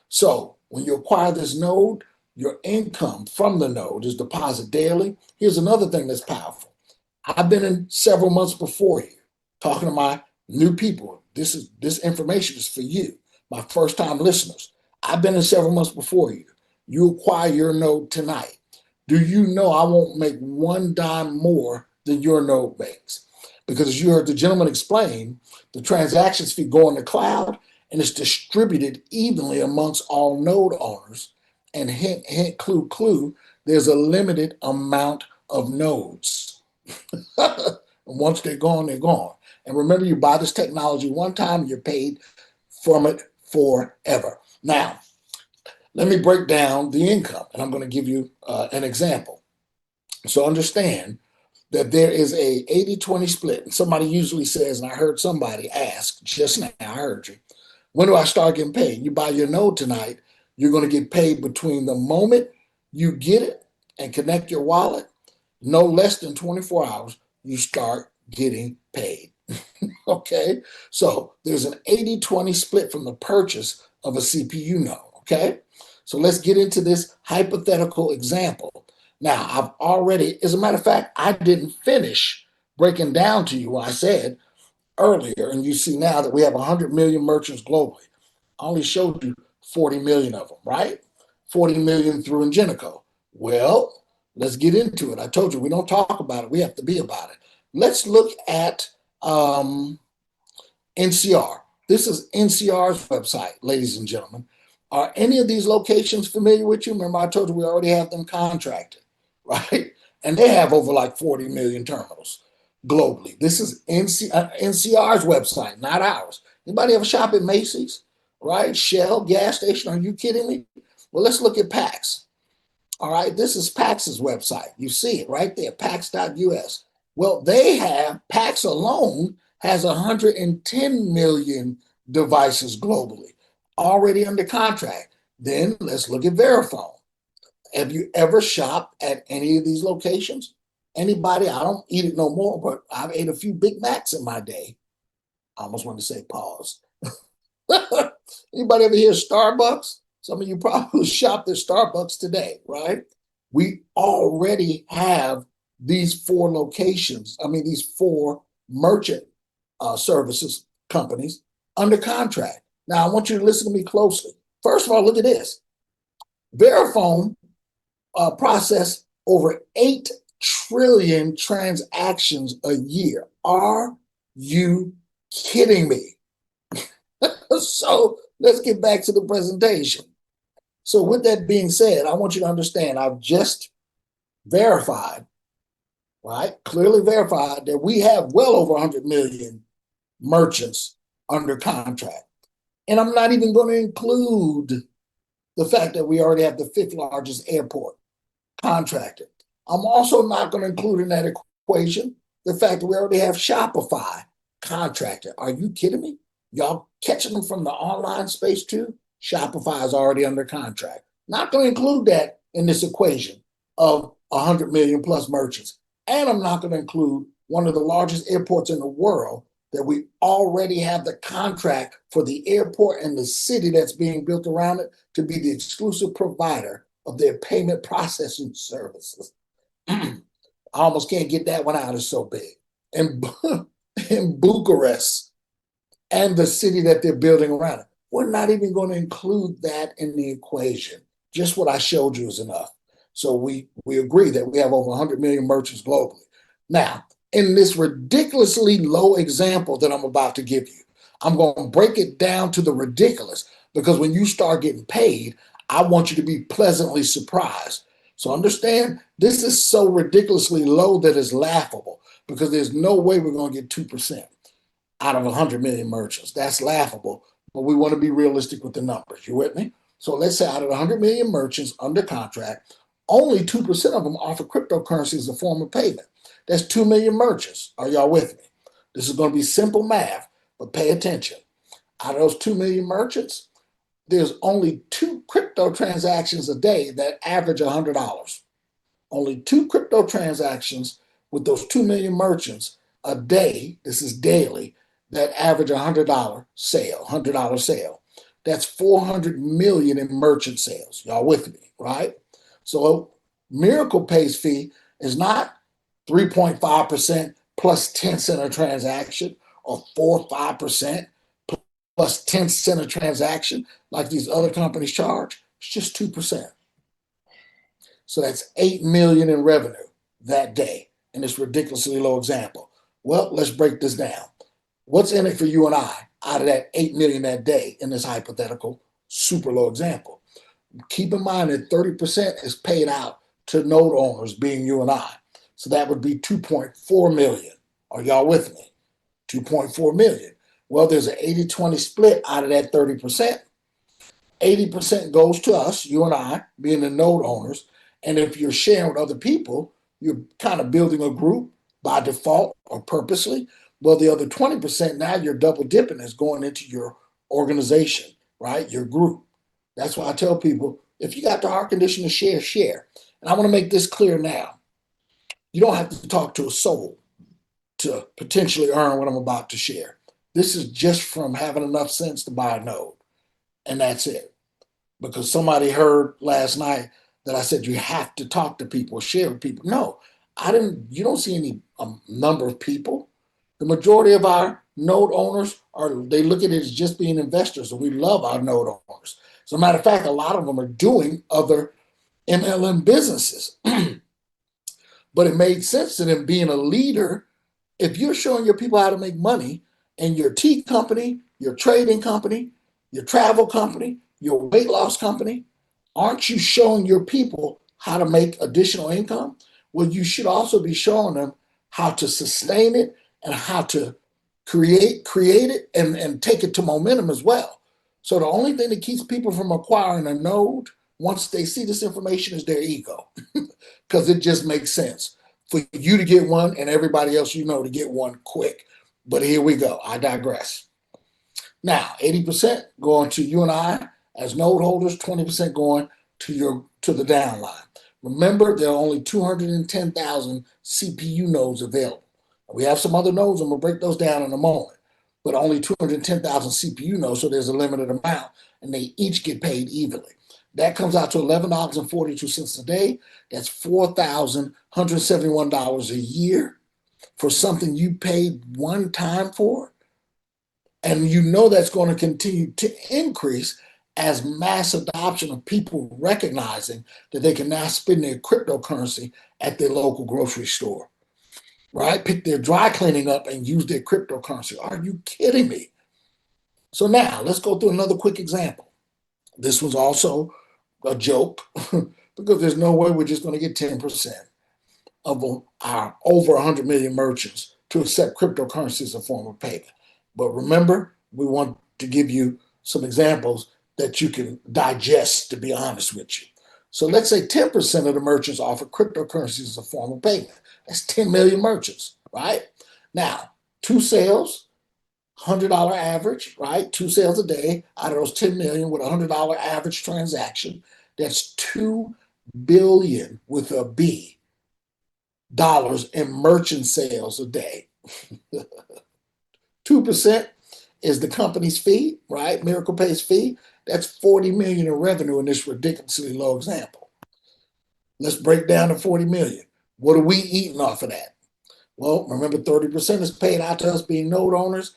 S1: So when you acquire this node, your income from the node is deposited daily. Here's another thing that's powerful. I've been in several months before you talking to my new people. This information is for you, my first time listeners. I've been in several months before you. You acquire your node tonight. Do you know I won't make one dime more than your node makes? Because as you heard the gentleman explain, the transactions fee go in the cloud and it's distributed evenly amongst all node owners. And hint, clue, there's a limited amount of nodes. And once they're gone, they're gone. And remember, you buy this technology one time, you're paid from it forever. Now, let me break down the income, and I'm going to give you an example. So understand that there is a 80-20 split. And somebody usually says, and I heard somebody ask just now, I heard you, when do I start getting paid? You buy your node tonight, you're going to get paid between the moment you get it and connect your wallet, no less than 24 hours, you start getting paid. Okay, so there's an 80-20 split from the purchase of a CPU node. Okay, so let's get into this hypothetical example. Now, I've already, as a matter of fact, I didn't finish breaking down to you what I said earlier, and you see now that we have 100 million merchants globally. I only showed you 40 million of them, right? 40 million through Ingenico. Well, let's get into it. I told you we don't talk about it, we have to be about it. Let's look at NCR. This is NCR's website, ladies and gentlemen. Are any of these locations familiar with you? Remember, I told you we already have them contracted, right? And they have over like 40 million terminals globally. This is NCR's website, not ours. Anybody ever shop at Macy's, right? Shell, gas station, are you kidding me? Well, let's look at PAX. All right, this is PAX's website. You see it right there, pax.us. Well, PAX alone has 110 million devices globally. already under contract. Then let's look at Verifone. Have you ever shopped at any of these locations? Anybody? I don't eat it no more, but I've ate a few Big Macs in my day. I almost want to say pause. Anybody ever hear Starbucks? Some of you probably shopped at Starbucks today, right? We already have these four locations, these four merchant services companies under contract. Now, I want you to listen to me closely. First of all, look at this. Verifone process over 8 trillion transactions a year. Are you kidding me? So let's get back to the presentation. So with that being said, I want you to understand, I've just verified, right? Clearly verified that we have well over 100 million merchants under contract. And I'm not even going to include the fact that we already have the 5th largest airport contracted. I'm also not going to include in that equation the fact that we already have Shopify contracted. Are you kidding me? Y'all catching them from the online space too? Shopify is already under contract. Not going to include that in this equation of 100 million plus merchants. And I'm not going to include one of the largest airports in the world that we already have the contract for the airport and the city that's being built around it to be the exclusive provider of their payment processing services. I almost can't get that one out, it's so big. And in Bucharest and the city that they're building around it, we're not even going to include that in the equation. Just what I showed you is enough. So we agree that we have over 100 million merchants globally. Now, in this ridiculously low example that I'm about to give you, I'm going to break it down to the ridiculous, because when you start getting paid, I want you to be pleasantly surprised. So understand, this is so ridiculously low that it's laughable, because there's no way we're going to get 2% out of 100 million merchants. That's laughable, but we want to be realistic with the numbers. You with me? So let's say out of 100 million merchants under contract, only 2% of them offer cryptocurrency as a form of payment. That's 2 million merchants. Are y'all with me? This is going to be simple math, but pay attention. Out of those 2 million merchants, there's only 2 crypto transactions a day that average $100. Only 2 crypto transactions with those 2 million merchants a day, this is daily, that average $100 sale. That's 400 million in merchant sales. Y'all with me, right? So Miracle Pay's fee is not 3.5% plus 10 cents a transaction, or 4 or 5% plus 10 cents a transaction like these other companies charge. It's just 2%. So that's 8 million in revenue that day in this ridiculously low example. Well, let's break this down. What's in it for you and I out of that 8 million that day in this hypothetical super low example? Keep in mind that 30% is paid out to node owners, being you and I. So that would be 2.4 million. Are y'all with me? 2.4 million. Well, there's an 80-20 split out of that 30%. 80% goes to us, you and I, being the node owners. And if you're sharing with other people, you're kind of building a group by default or purposely. Well, the other 20%, now you're double dipping, is going into your organization, right? Your group. That's why I tell people, if you got the heart condition to share, share. And I want to make this clear now. You don't have to talk to a soul to potentially earn what I'm about to share. This is just from having enough sense to buy a node. And that's it. Because somebody heard last night that I said you have to talk to people, share with people. No, I didn't. You don't see any number of people. The majority of our node owners they look at it as just being investors, and we love our node owners. As a matter of fact, a lot of them are doing other MLM businesses. But it made sense to them being a leader. If you're showing your people how to make money, and your tea company, your trading company, your travel company, your weight loss company, aren't you showing your people how to make additional income? Well, you should also be showing them how to sustain it and how to create it and take it to momentum as well. So the only thing that keeps people from acquiring a node once they see this information is their ego, because it just makes sense for you to get one and everybody else to get one quick. But here we go. I digress. Now, 80% going to you and I as node holders, 20% going to the downline. Remember, there are only 210,000 CPU nodes available. We have some other nodes, and we'll break those down in a moment, but only 210,000 CPU nodes, so there's a limited amount, and they each get paid evenly. That comes out to $11.42 a day. That's $4,171 a year for something you paid one time for. And you know that's going to continue to increase as mass adoption of people recognizing that they can now spend their cryptocurrency at their local grocery store, right? Pick their dry cleaning up and use their cryptocurrency. Are you kidding me? So now let's go through another quick example. This was also a joke because there's no way we're just going to get 10% of our over 100 million merchants to accept cryptocurrency as a form of payment. But remember, we want to give you some examples that you can digest, to be honest with you. So let's say 10% of the merchants offer cryptocurrencies as a form of payment. That's 10 million merchants, right? Now, 2 sales, $100 average, right? 2 sales a day out of those 10 million with a $100 average transaction. That's 2 billion with a B dollars in merchant sales a day. 2% is the company's fee, right? Miracle Pay's fee. That's 40 million in revenue in this ridiculously low example. Let's break down the 40 million. What are we eating off of that? Well, remember 30% is paid out to us being node owners.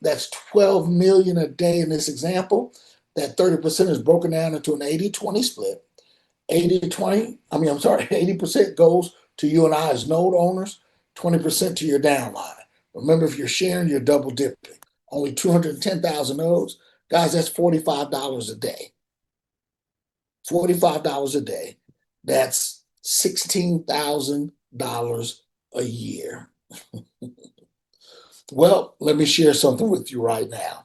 S1: That's 12 million a day in this example. That 30% is broken down into an 80-20 split. 80% goes to you and I as node owners, 20% to your downline. Remember, if you're sharing, you're double dipping. Only 210,000 nodes. Guys, that's $45 a day. $45 a day. That's $16,000 a year. Well, let me share something with you right now.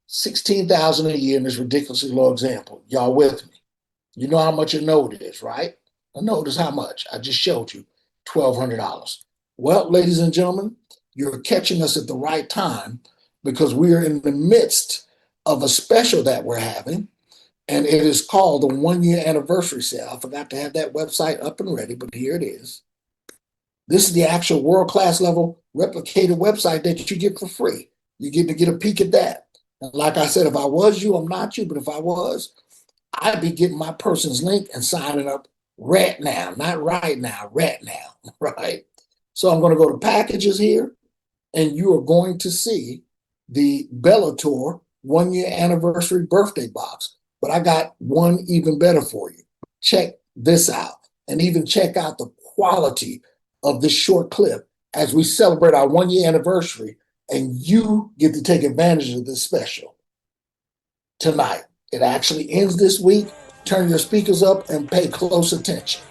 S1: $16,000 a year in this ridiculously low example. Y'all with me? You know how much a node is, right? A node is how much? I just showed you, $1,200. Well, ladies and gentlemen, you're catching us at the right time because we are in the midst of a special that we're having, and it is called the 1-year anniversary sale. I forgot to have that website up and ready, but here it is. This is the actual world-class level replicated website that you get for free. You get to get a peek at that. And like I said, if I was you, I'm not you, but if I was, I'd be getting my person's link and signing up right now, not right now, right now, right? So I'm going to go to packages here, and you are going to see the Bellator 1-year anniversary birthday box. But I got one even better for you. Check this out, and even check out the quality of this short clip as we celebrate our 1-year anniversary, and you get to take advantage of this special tonight. It actually ends this week. Turn your speakers up and pay close attention.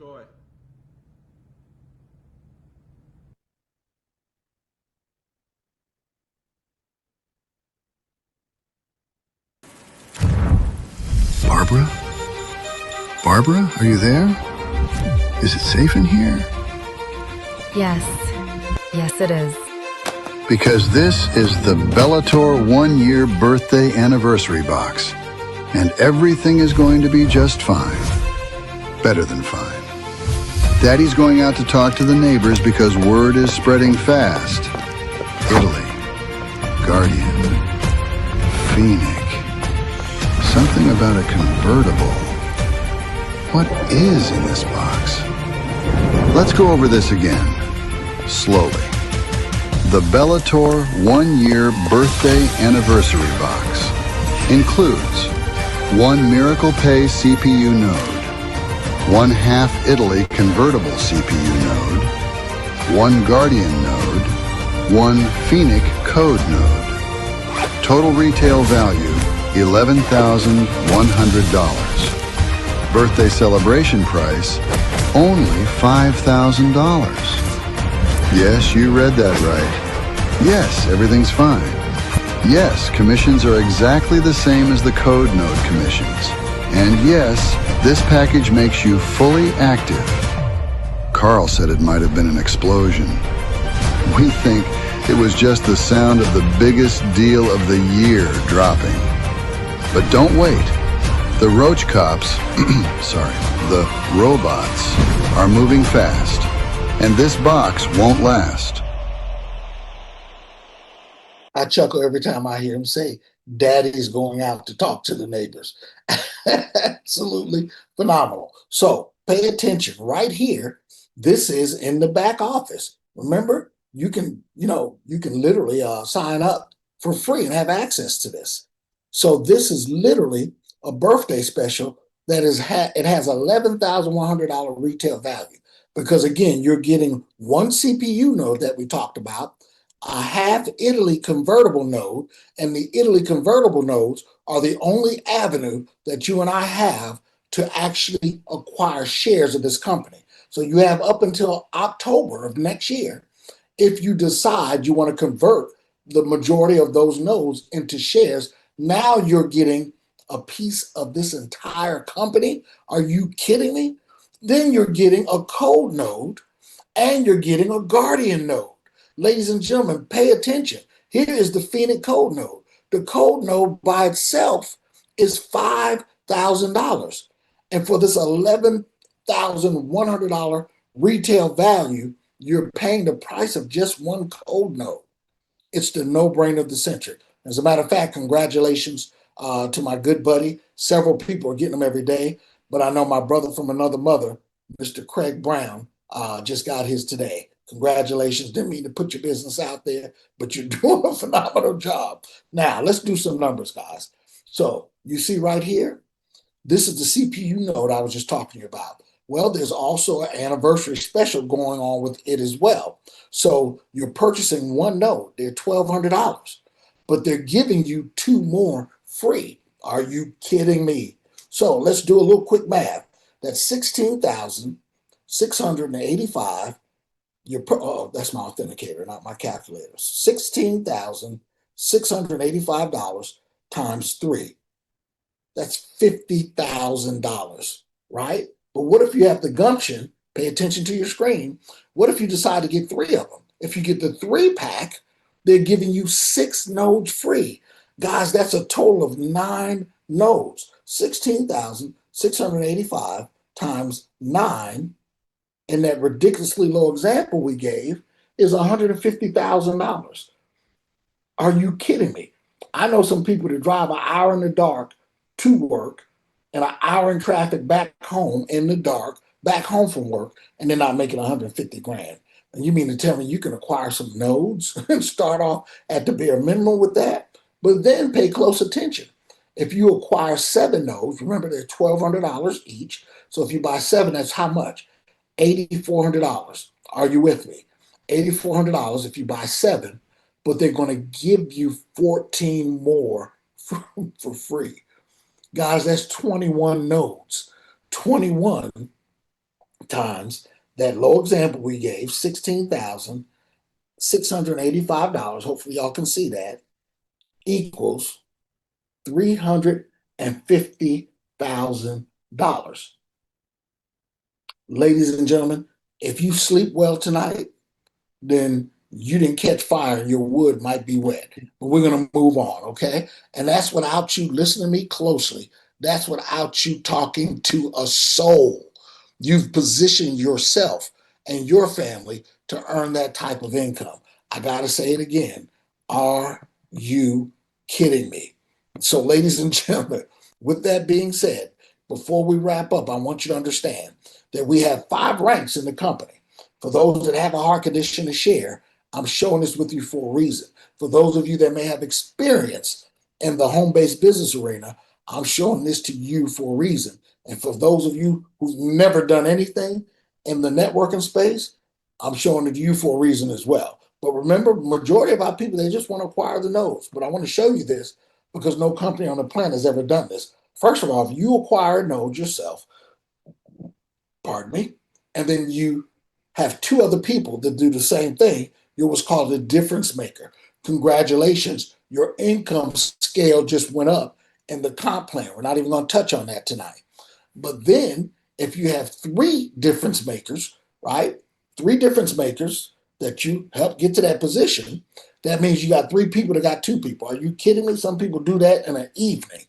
S5: Troy.
S2: Barbara? Barbara, are you there? Is it safe in here?
S6: Yes. Yes, it is.
S2: Because this is the Bellator 1-year birthday anniversary box.
S7: and everything is going to be just fine. Better than fine. Daddy's going out to talk to the neighbors because word is spreading fast. Italy, Guardian, Phoenix, something about a convertible. What is in this box? Let's go over this again, slowly. The Bellator 1-year birthday anniversary box includes 1 Miracle Pay CPU node, 1 half Italy convertible CPU node, 1 Guardian node, 1 Phoenix code node. Total retail value, $11,100. Birthday celebration price, only $5,000. Yes, you read that right. Yes, everything's fine. Yes, commissions are exactly the same as the code node commissions. And yes, this package makes you fully active. Carl said it might have been an explosion. We think it was just the sound of the biggest deal of the year dropping. But don't wait. The roach cops, sorry, the robots are moving fast, and this box won't last.
S1: I chuckle every time I hear him say, Daddy's going out to talk to the neighbors. Absolutely phenomenal. So pay attention right here. This is in the back office. Remember, you can literally sign up for free and have access to this. So this is literally a birthday special that it has $11,100 retail value because again, you're getting 1 CPU node that we talked about, a half Italy convertible node, and the Italy convertible nodes are the only avenue that you and I have to actually acquire shares of this company. So you have up until October of next year if you decide you want to convert the majority of those nodes into shares. Now you're getting a piece of this entire company. Are you kidding me? Then you're getting a code node and you're getting a guardian node. Ladies and gentlemen, pay attention. Here is the Phoenix code node. The code node by itself is $5,000. And for this $11,100 retail value, you're paying the price of just 1 code node. It's the no-brainer of the century. As a matter of fact, congratulations to my good buddy. Several people are getting them every day, but I know my brother from another mother, Mr. Craig Brown, just got his today. Congratulations. Didn't mean to put your business out there, but you're doing a phenomenal job. Now, let's do some numbers, guys. So you see right here, this is the CPU node I was just talking about. Well, there's also an anniversary special going on with it as well. So you're purchasing 1 node. They're $1,200, but they're giving you 2 more free. Are you kidding me? So let's do a little quick math. That's 16,685. That's my authenticator, not my calculator. $16,685 times 3. That's $50,000, right? But what if you have the gumption? Pay attention to your screen. What if you decide to get 3 of them? If you get the 3-pack, they're giving you 6 nodes free. Guys, that's a total of 9 nodes. 16,685 times 9, in that ridiculously low example we gave, is $150,000. Are you kidding me? I know some people that drive an hour in the dark to work and an hour in traffic back home in the dark, back home from work, and they're not making 150 grand. And you mean to tell me you can acquire some nodes and start off at the bare minimum with that? But then pay close attention. If you acquire 7 nodes, remember they're $1,200 each. So if you buy 7, that's how much? $8,400. Are you with me? $8,400 if you buy 7, but they're going to give you 14 more for free. Guys, that's 21 nodes. 21 times that low example we gave, $16,685, hopefully y'all can see that, equals $350,000. Ladies and gentlemen, if you sleep well tonight, then you didn't catch fire and your wood might be wet. But we're going to move on, okay? And that's without you listening to me closely. That's without you talking to a soul. You've positioned yourself and your family to earn that type of income. I got to say it again. Are you kidding me? So, ladies and gentlemen, with that being said, before we wrap up, I want you to understand that we have 5 ranks in the company. For those that have a heart condition to share, I'm showing this with you for a reason. For those of you that may have experience in the home based business arena, I'm showing this to you for a reason. And for those of you who've never done anything in the networking space, I'm showing it to you for a reason as well. But remember, majority of our people, they just want to acquire the nodes. But I want to show you this because no company on the planet has ever done this. First of all, if you acquire a node yourself, pardon me, and then you have 2 other people that do the same thing, you're what's called a difference maker. Congratulations, your income scale just went up in the comp plan. We're not even going to touch on that tonight. But then if you have 3 difference makers, right? 3 difference makers that you help get to that position, that means you got 3 people that got 2 people. Are you kidding me? Some people do that in an evening.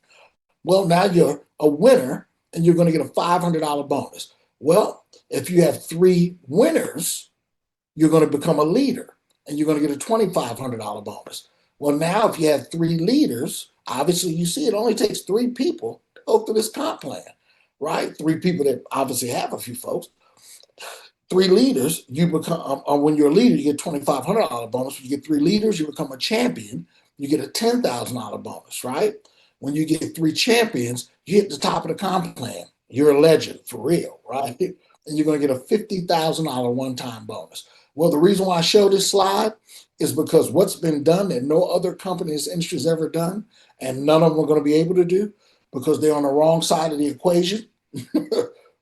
S1: Well, now you're a winner and you're going to get a $500 bonus. Well, if you have 3 winners, you're going to become a leader and you're going to get a $2,500 bonus. Well, now if you have 3 leaders, obviously you see it only takes 3 people to go through this comp plan, right? 3 people that obviously have a few folks. 3 leaders, you become, when you're a leader, you get $2,500 bonus. When you get 3 leaders, you become a champion, you get a $10,000 bonus, right? When you get 3 champions, you hit the top of the comp plan. You're a legend for real, right? And you're going to get a $50,000 one-time bonus. Well, the reason why I show this slide is because what's been done that no other company in this industry has ever done, and none of them are going to be able to do because they're on the wrong side of the equation.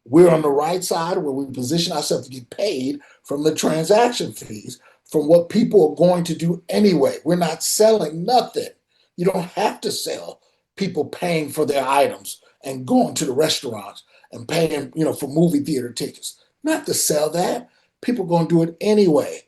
S1: We're on the right side where we position ourselves to get paid from the transaction fees from what people are going to do anyway. We're not selling nothing. You don't have to sell. People paying for their items and going to the restaurants and paying, for movie theater tickets. Not to sell that. People are going to do it anyway.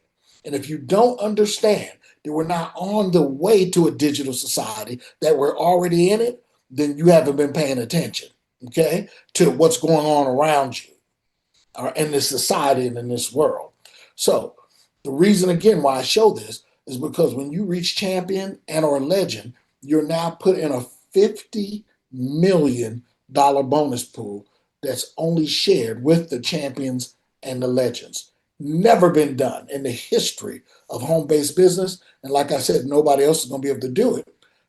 S1: And if you don't understand that we're not on the way to a digital society, that we're already in it, then you haven't been paying attention, okay, to what's going on around you or in this society and in this world. So the reason, again, why I show this is because when you reach champion and or legend, you're now put in a $50 million bonus pool that's only shared with the champions and the legends. Never been done in the history of home-based business. And like I said, nobody else is going to be able to do it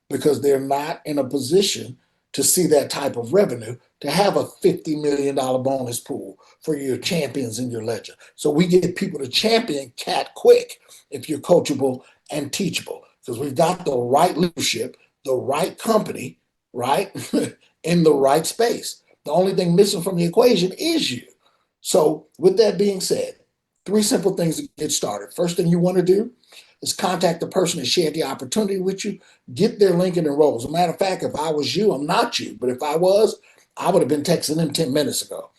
S1: because they're not in a position to see that type of revenue to have a $50 million bonus pool for your champions and your legend. So we get people to champion cat quick if you're coachable and teachable because we've got the right leadership, the right company, right, in the right space. The only thing missing from the equation is you. So with that being said, 3 simple things to get started. First thing you want to do is contact the person that shared the opportunity with you, get their link and enroll. As a matter of fact, if I was you, I'm not you, but if I was, I would have been texting them 10 minutes ago.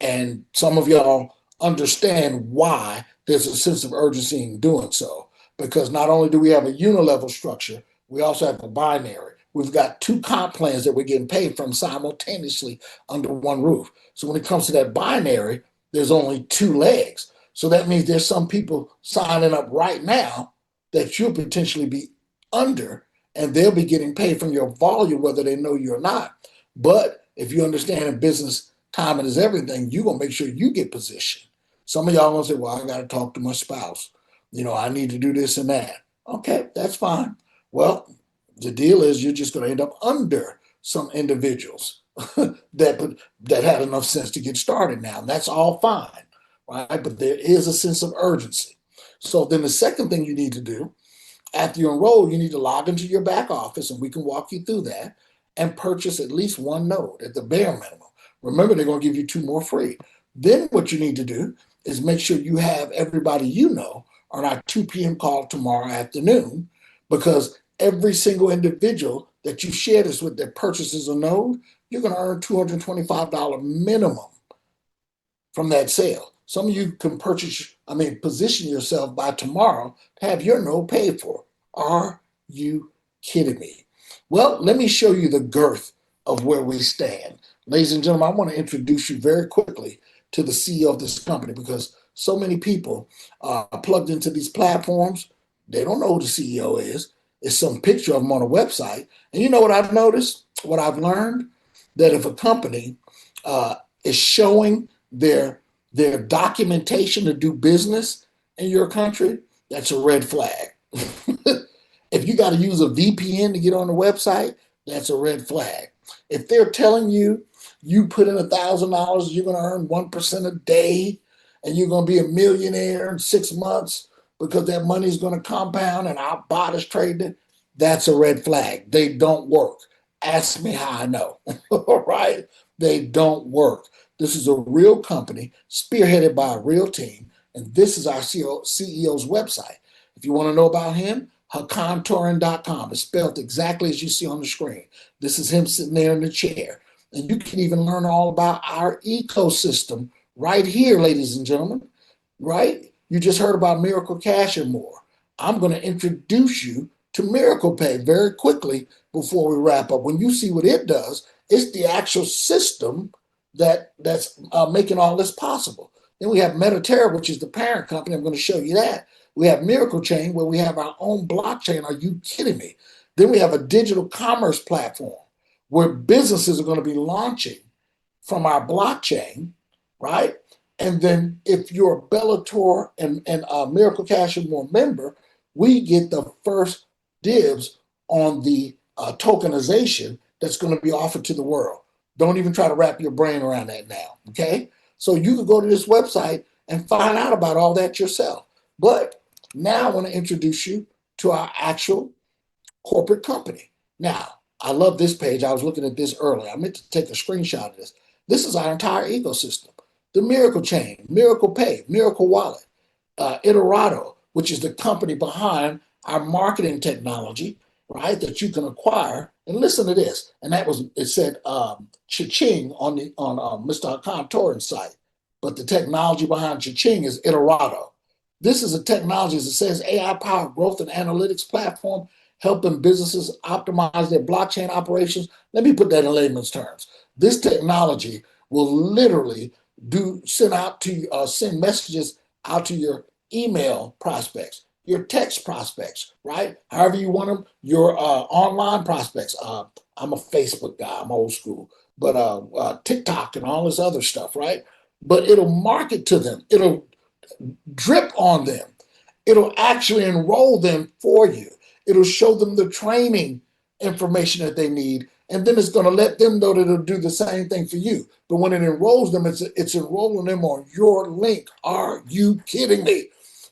S1: And some of y'all understand why there's a sense of urgency in doing so. Because not only do we have a unilevel structure, we also have a binary. We've got 2 comp plans that we're getting paid from simultaneously under one roof. So when it comes to that binary, there's only 2 legs. So that means there's some people signing up right now that you'll potentially be under, and they'll be getting paid from your volume, whether they know you or not. But if you understand in business, timing is everything, you're going to make sure you get positioned. Some of y'all going to say, well, I got to talk to my spouse. I need to do this and that. Okay, that's fine. Well, the deal is you're just going to end up under some individuals that had enough sense to get started now. And that's all fine, right? But there is a sense of urgency. So then the second thing you need to do after you enroll, you need to log into your back office, and we can walk you through that, and purchase at least 1 node at the bare minimum. Remember, they're going to give you 2 more free. Then what you need to do is make sure you have everybody you know on our 2 p.m. call tomorrow afternoon, because every single individual that you share this with that purchases a node, you're going to earn $225 minimum from that sale. Some of you can position yourself by tomorrow to have your node paid for. Are you kidding me? Well, let me show you the girth of where we stand. Ladies and gentlemen, I want to introduce you very quickly to the CEO of this company because so many people are plugged into these platforms. They don't know who the CEO is. It's some picture of them on a website. And you know what I've noticed? What I've learned? That if a company is showing their documentation to do business in your country, that's a red flag. If you got to use a VPN to get on the website, that's a red flag. If they're telling you you put in $1,000, you're going to earn 1% a day, and you're going to be a millionaire in 6 months because that money is going to compound and our bot is trading, that's a red flag. They don't work. Ask me how I know. All right? They don't work. This is a real company spearheaded by a real team, and this is our CEO's website. If you want to know about him, hakantorin.com. It's spelled exactly as you see on the screen. This is him sitting there in the chair. And you can even learn all about our ecosystem right here, ladies and gentlemen. Right? You just heard about Miracle Cash and more. I'm going to introduce you to Miracle Pay very quickly before we wrap up. When you see what it does, it's the actual system that's making all this possible. Then we have Mediterra, which is the parent company. I'm going to show you that. We have Miracle Chain, where we have our own blockchain. Are you kidding me? Then we have a digital commerce platform where businesses are going to be launching from our blockchain, right? And then if you're a Bellator and Miracle Cash and more member, we get the first dibs on the tokenization that's going to be offered to the world. Don't even try to wrap your brain around that now, okay? So you can go to this website and find out about all that yourself. But now I want to introduce you to our actual corporate company. Now, I love this page. I was looking at this earlier. I meant to take a screenshot of this. This is our entire ecosystem. The Miracle Chain, Miracle Pay, Miracle Wallet, Iterato, which is the company behind our marketing technology, right, that you can acquire. And listen to this. And that was, it said cha-ching on Mr. Hakan Torin's site. But the technology behind cha-ching is Iterato. This is a technology, as it says, AI-powered growth and analytics platform helping businesses optimize their blockchain operations. Let me put that in layman's terms. This technology will literally send messages out to your email prospects, your text prospects, right? However you want them, your online prospects. I'm a Facebook guy, I'm old school, but TikTok and all this other stuff, right? But it'll market to them. It'll drip on them. It'll actually enroll them for you. It'll show them the training information that they need. And then it's going to let them know that it'll do the same thing for you. But when it enrolls them, it's enrolling them on your link. Are you kidding me?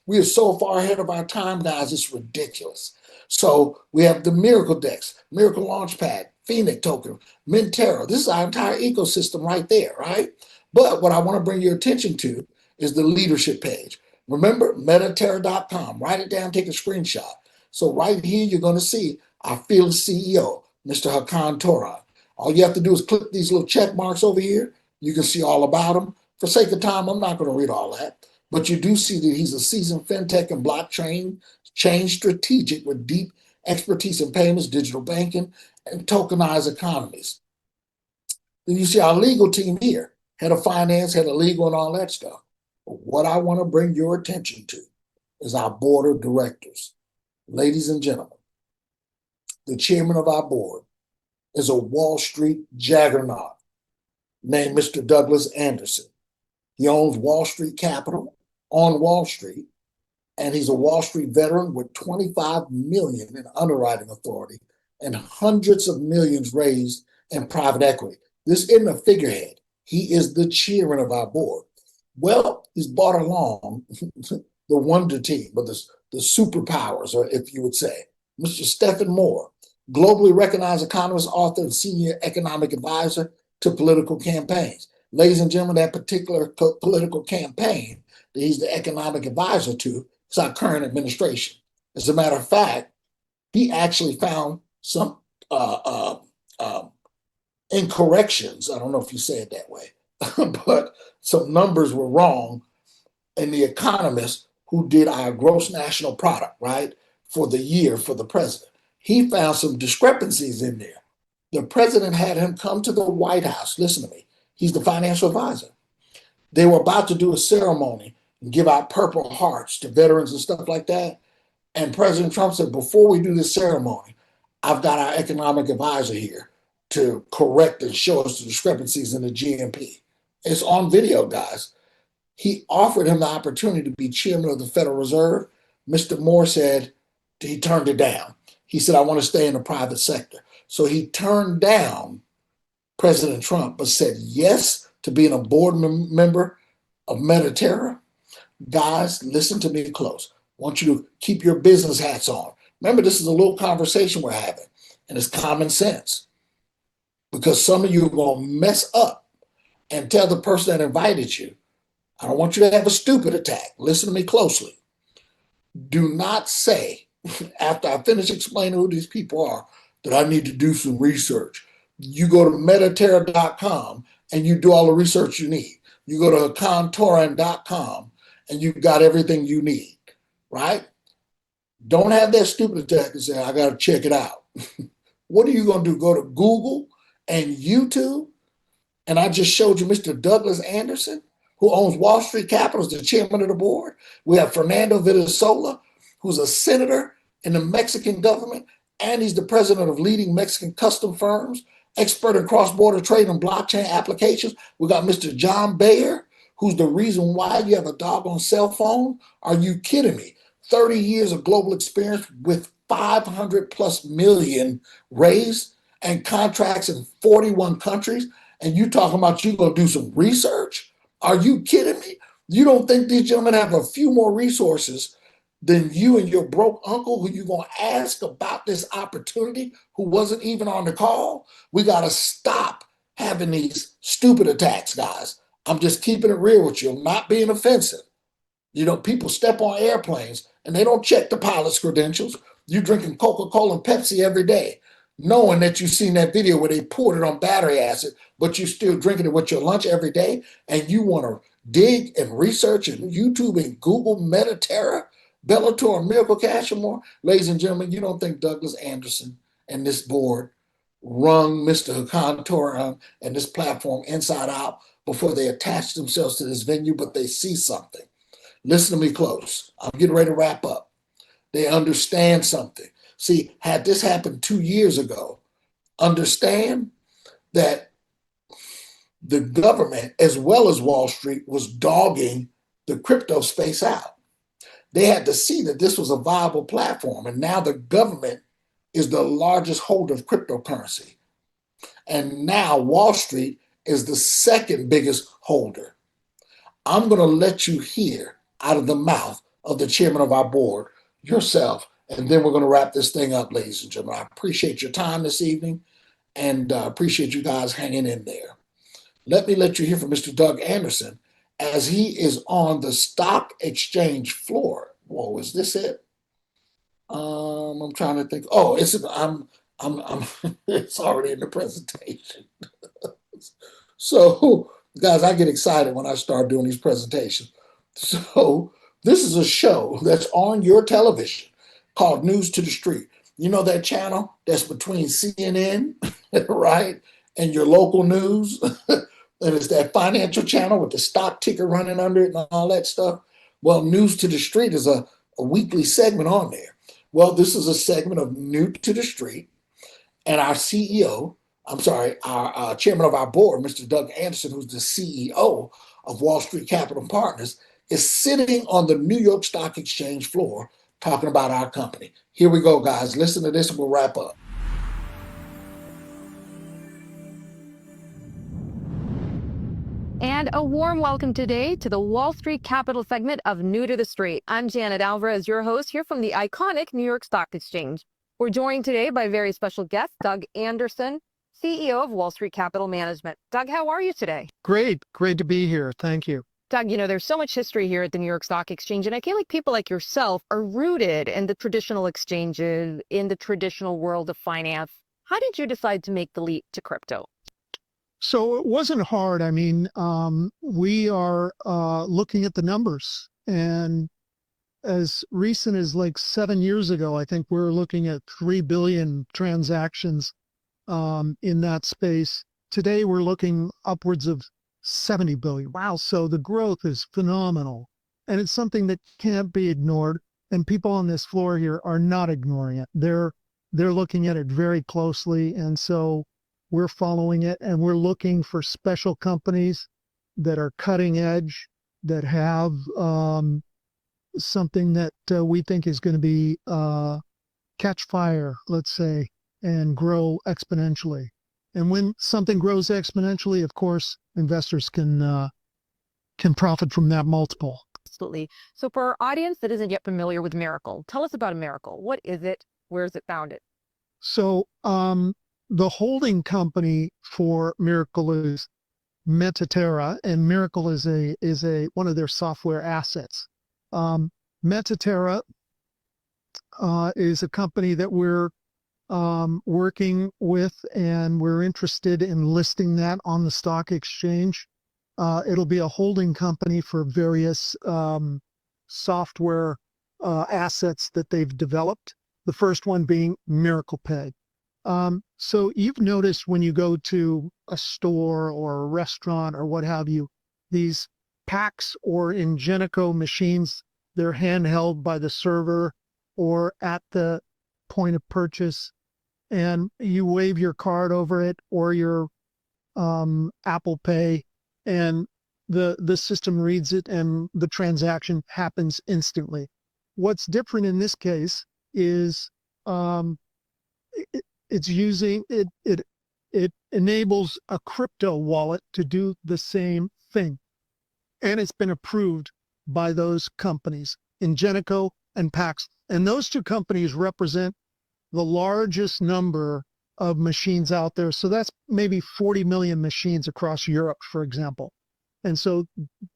S1: We are so far ahead of our time, guys. It's ridiculous. So we have the Miracle Dex, Miracle Launchpad, Phoenix Token, Mentera. This is our entire ecosystem right there, right? But what I want to bring your attention to is the leadership page. Remember, Mediterra.com. Write it down, take a screenshot. So right here, you're going to see our field CEO, Mr. Hakan Toran. All you have to do is click these little check marks over here. You can see all about him. For sake of time, I'm not going to read all that. But you do see that he's a seasoned fintech and blockchain change strategic with deep expertise in payments, digital banking, and tokenized economies. Then you see our legal team here, head of finance, head of legal, and all that stuff. But what I want to bring your attention to is our board of directors. Ladies and gentlemen, the chairman of our board is a Wall Street juggernaut named Mr. Douglas Anderson. He owns Wall Street Capital on Wall Street, and he's a Wall Street veteran with $25 million in underwriting authority and hundreds of millions raised in private equity. This isn't a figurehead. He is the chairman of our board. Well, he's brought along the wonder team, but the superpowers, or if you would say, Mr. Stephen Moore, globally recognized economist, author, and senior economic advisor to political campaigns. Ladies and gentlemen, that particular political campaign that he's the economic advisor to is our current administration. As a matter of fact, he actually found some incorrections. I don't know if you say it that way, but some numbers were wrong in the economist who did our gross national product, right, for the year for the president. He found some discrepancies in there. The president had him come to the White House. Listen to me. He's the financial advisor. They were about to do a ceremony and give out Purple Hearts to veterans and stuff like that. And President Trump said, before we do this ceremony, I've got our economic advisor here to correct and show us the discrepancies in the GNP. It's on video, guys. He offered him the opportunity to be chairman of the Federal Reserve. Mr. Moore said he turned it down. He said, I want to stay in the private sector. So he turned down President Trump, but said yes to being a board member of Mediterra. Guys, listen to me close. I want you to keep your business hats on. Remember, this is a little conversation we're having, and it's common sense. Because some of you are going to mess up and tell the person that invited you, I don't want you to have a stupid attack. Listen to me closely. Do not say, after I finish explaining who these people are, that I need to do some research. You go to Mediterra.com and you do all the research you need. You go to Contoran.com and you've got everything you need, right? Don't have that stupid attack and say, I got to check it out. What are you going to do? Go to Google and YouTube? And I just showed you Mr. Douglas Anderson, who owns Wall Street Capital, is the chairman of the board. We have Fernando Villasola, who's a senator in the Mexican government, and he's the president of leading Mexican custom firms, expert in cross-border trade and blockchain applications. We got Mr. John Bayer, who's the reason why you have a doggone cell phone. Are you kidding me? 30 years of global experience with 500 plus million raised and contracts in 41 countries. And you talking about you going to do some research? Are you kidding me? You don't think these gentlemen have a few more resources than you and your broke uncle who you going to ask about this opportunity who wasn't even on the call? We got to stop having these stupid attacks, guys. I'm just keeping it real with you. I'm not being offensive. You know, people step on airplanes and they don't check the pilot's credentials. You're drinking Coca-Cola and Pepsi every day, knowing that you've seen that video where they poured it on battery acid, but you're still drinking it with your lunch every day, and you want to dig and research and YouTube and Google Mediterra, Bellator, and Miracle Cash and more. Ladies and gentlemen, you don't think Douglas Anderson and this board wrung Mr. Contour and this platform inside out before they attach themselves to this venue, but they see something. Listen to me close. I'm getting ready to wrap up. They understand something. See, had this happened 2 years ago, understand that the government, as well as Wall Street, was dogging the crypto space out. They had to see that this was a viable platform. And now the government is the largest holder of cryptocurrency. And now Wall Street is the second biggest holder. I'm going to let you hear out of the mouth of the chairman of our board, yourself, and then we're going to wrap this thing up, ladies and gentlemen. I appreciate your time this evening and appreciate you guys hanging in there. Let me let you hear from Mr. Doug Anderson as he is on the stock exchange floor. Whoa, is this it? I'm trying to think. Oh, I'm it's already in the presentation. So, guys, I get excited when I start doing these presentations. So, this is a show that's on your television called News to the Street. You know that channel that's between CNN, right, and your local news? And it's that financial channel with the stock ticker running under it and all that stuff. Well, News to the Street is a weekly segment on there. Well, this is a segment of New to the Street, and our CEO, our chairman of our board, Mr. Doug Anderson, who's the CEO of Wall Street Capital Partners, is sitting on the New York Stock Exchange floor talking about our company. Here we go, guys. Listen to this and we'll wrap up.
S8: And a warm welcome today to the Wall Street Capital segment of New to the Street. I'm Janet Alvarez, your host here from the iconic New York Stock Exchange. We're joined today by very special guest, Doug Anderson, CEO of Wall Street Capital Management. Doug, how are you today?
S9: Great to be here. Thank you.
S8: Doug, you know, there's so much history here at the New York Stock Exchange, and I feel like people like yourself are rooted in the traditional exchanges, in the traditional world of finance. How did you decide to make the leap to crypto?
S9: So it wasn't hard. I mean, we are looking at the numbers, and as recent as like 7 years ago, I think we were looking at 3 billion transactions in that space. Today, we're looking upwards of 70 billion. Wow. So the growth is phenomenal. And it's something that can't be ignored. And people on this floor here are not ignoring it. They're looking at it very closely. And so we're following it, and we're looking for special companies that are cutting edge, that have something that we think is going to be catch fire, let's say, and grow exponentially. And when something grows exponentially, of course, investors can profit from that multiple.
S8: Absolutely. So for our audience that isn't yet familiar with Miracle, tell us about a Miracle. What is it? Where is it founded?
S9: So the holding company for Miracle is Metaterra, and Miracle is a one of their software assets. Metaterra is a company that we're working with, and we're interested in listing that on the stock exchange. It'll be a holding company for various software assets that they've developed. The first one being Miracle Pay. So you've noticed when you go to a store or a restaurant or what have you, these PAX or Ingenico machines, they're handheld by the server or at the point of purchase, and you wave your card over it or your Apple Pay, and the system reads it and the transaction happens instantly. What's different in this case is it enables a crypto wallet to do the same thing, and it's been approved by those companies, Ingenico and PAX, and those two companies represent the largest number of machines out there. So that's maybe 40 million machines across Europe, for example. And so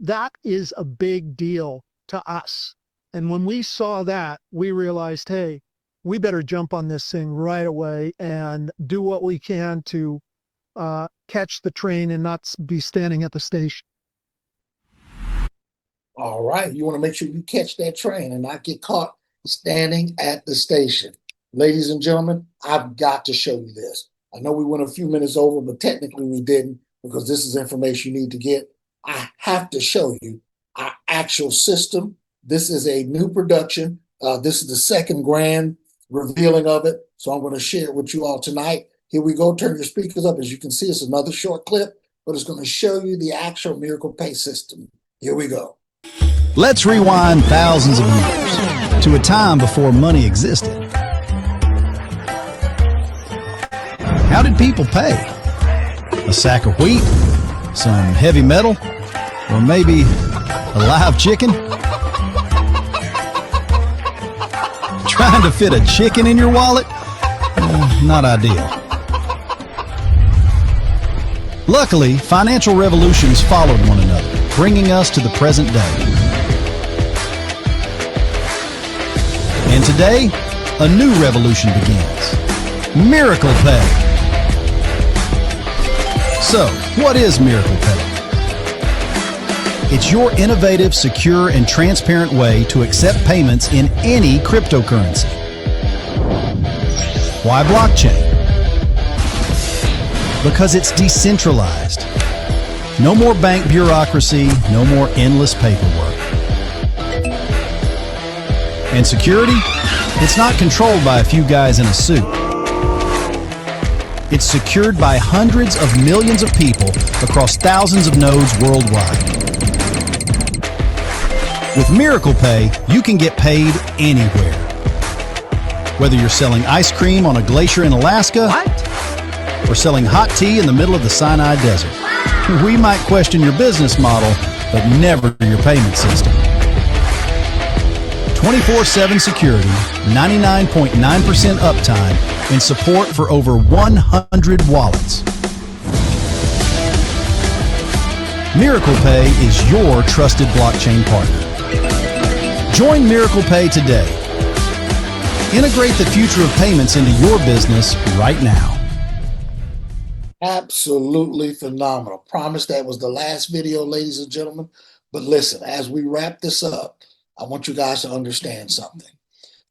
S9: that is a big deal to us. And when we saw that, we realized, hey, we better jump on this thing right away and do what we can to catch the train and not be standing at the station.
S1: All right. You want to make sure you catch that train and not get caught standing at the station. Ladies and gentlemen, I've got to show you this. I know we went a few minutes over, but technically we didn't, because this is information you need to get. I have to show you our actual system. This is a new production. This is the second grand revealing of it. So I'm going to share it with you all tonight. Here we go. Turn your speakers up. As you can see, it's another short clip, but it's going to show you the actual Miracle Pay system. Here we go.
S10: Let's rewind thousands of years to a time before money existed. How did people pay? A sack of wheat? Some heavy metal? Or maybe a live chicken? Trying to fit a chicken in your wallet? Not ideal. Luckily, financial revolutions followed one another, bringing us to the present day. And today, a new revolution begins. Miracle Pay. So, what is Miracle Pay? It's your innovative, secure, and transparent way to accept payments in any cryptocurrency. Why blockchain? Because it's decentralized. No more bank bureaucracy, no more endless paperwork. And security? It's not controlled by a few guys in a suit. It's secured by hundreds of millions of people across thousands of nodes worldwide. With Miracle Pay, you can get paid anywhere. Whether you're selling ice cream on a glacier in Alaska, or selling hot tea in the middle of the Sinai Desert. We might question your business model, but never your payment system. 24/7 security, 99.9% uptime, and support for over 100 wallets. Miracle Pay is your trusted blockchain partner. Join Miracle Pay today. Integrate the future of payments into your business right now.
S1: Absolutely phenomenal. Promise that was the last video, ladies and gentlemen. But listen, as we wrap this up, I want you guys to understand something.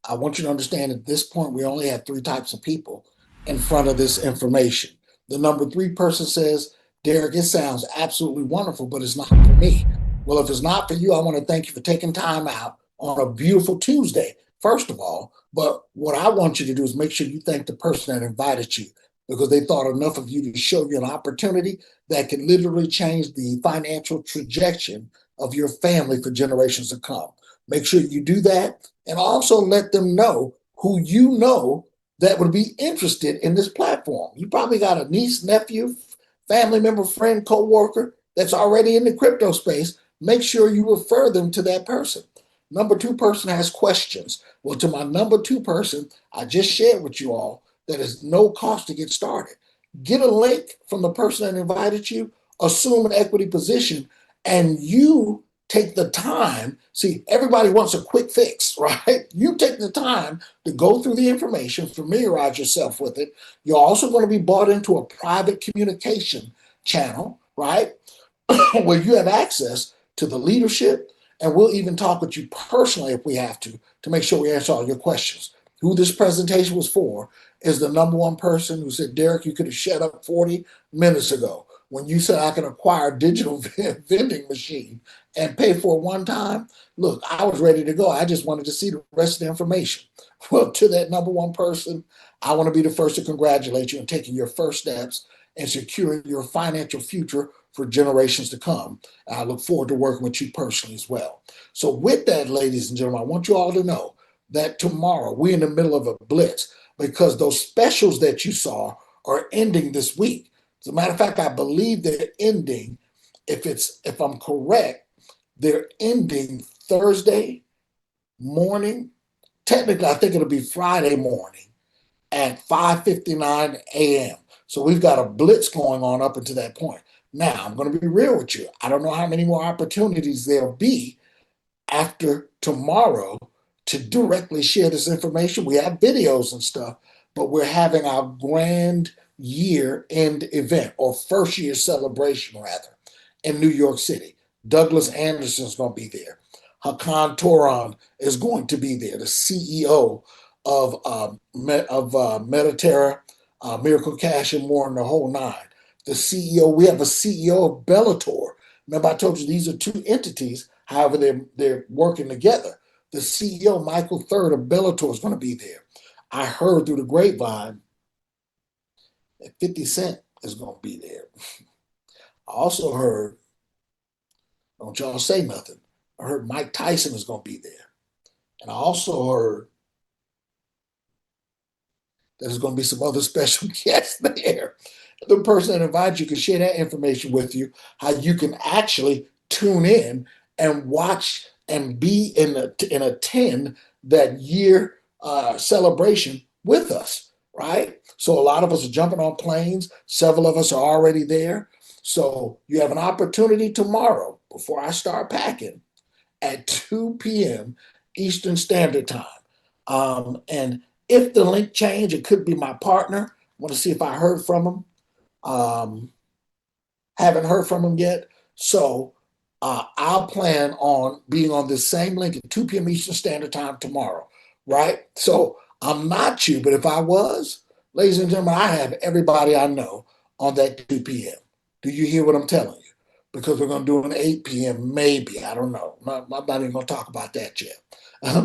S1: I want you to understand at this point, we only have three types of people. in front of this information. The number 3 person says, Derek, it sounds absolutely wonderful, but it's not for me. Well, if it's not for you, I want to thank you for taking time out on a beautiful Tuesday, first of all. But what I want you to do is make sure you thank the person that invited you because they thought enough of you to show you an opportunity that can literally change the financial trajectory of your family for generations to come. Make sure you do that and also let them know who you know that would be interested in this platform. You probably got a niece, nephew, family member, friend, coworker that's already in the crypto space. Make sure you refer them to that person. Number 2 person has questions. Well, to my number 2 person, I just shared with you all that is no cost to get started. Get a link from the person that invited you, assume an equity position, and you take the time. See, everybody wants a quick fix, right? You take the time to go through the information, familiarize yourself with it. You're also going to be brought into a private communication channel, right? Where you have access to the leadership, and we'll even talk with you personally if we have to make sure we answer all your questions. Who this presentation was for is the number 1 person who said, Derek, you could have shut up 40 minutes ago when you said I can acquire a digital vending machine and pay for it one time. Look, I was ready to go. I just wanted to see the rest of the information. Well, to that number 1 person, I want to be the first to congratulate you on taking your first steps and securing your financial future for generations to come. I look forward to working with you personally as well. So with that, ladies and gentlemen, I want you all to know that tomorrow we're in the middle of a blitz because those specials that you saw are ending this week. As a matter of fact, I believe they're ending, if I'm correct, they're ending Thursday morning. Technically, I think it'll be Friday morning at 5:59 a.m. So we've got a blitz going on up until that point. Now, I'm going to be real with you. I don't know how many more opportunities there'll be after tomorrow to directly share this information. We have videos and stuff, but we're having our grand year end event or first year celebration, rather, in New York City. Douglas Anderson's going to be there. Hakan Toran is going to be there, the CEO of Mediterra, Miracle Cash, and more in the whole nine. The CEO, we have a CEO of Bellator. Remember, I told you these are 2 entities. However, they're working together. The CEO, Michael Third of Bellator, is going to be there. I heard through the grapevine that 50 Cent is going to be there. I also heard, don't y'all say nothing, I heard Mike Tyson is going to be there. And I also heard there's going to be some other special guests there. The person that invites you can share that information with you, how you can actually tune in and watch and be and attend that year celebration with us, right? So a lot of us are jumping on planes. Several of us are already there. So you have an opportunity tomorrow before I start packing at 2 p.m. Eastern Standard Time. And if the link change, it could be my partner. I want to see if I heard from him. Haven't heard from him yet. So I'll plan on being on this same link at 2 p.m. Eastern Standard Time tomorrow, right? So I'm not you, but if I was, ladies and gentlemen, I have everybody I know on that 2 p.m. Do you hear what I'm telling you? Because we're going to do an 8 p.m. maybe. I don't know. I'm not even going to talk about that yet.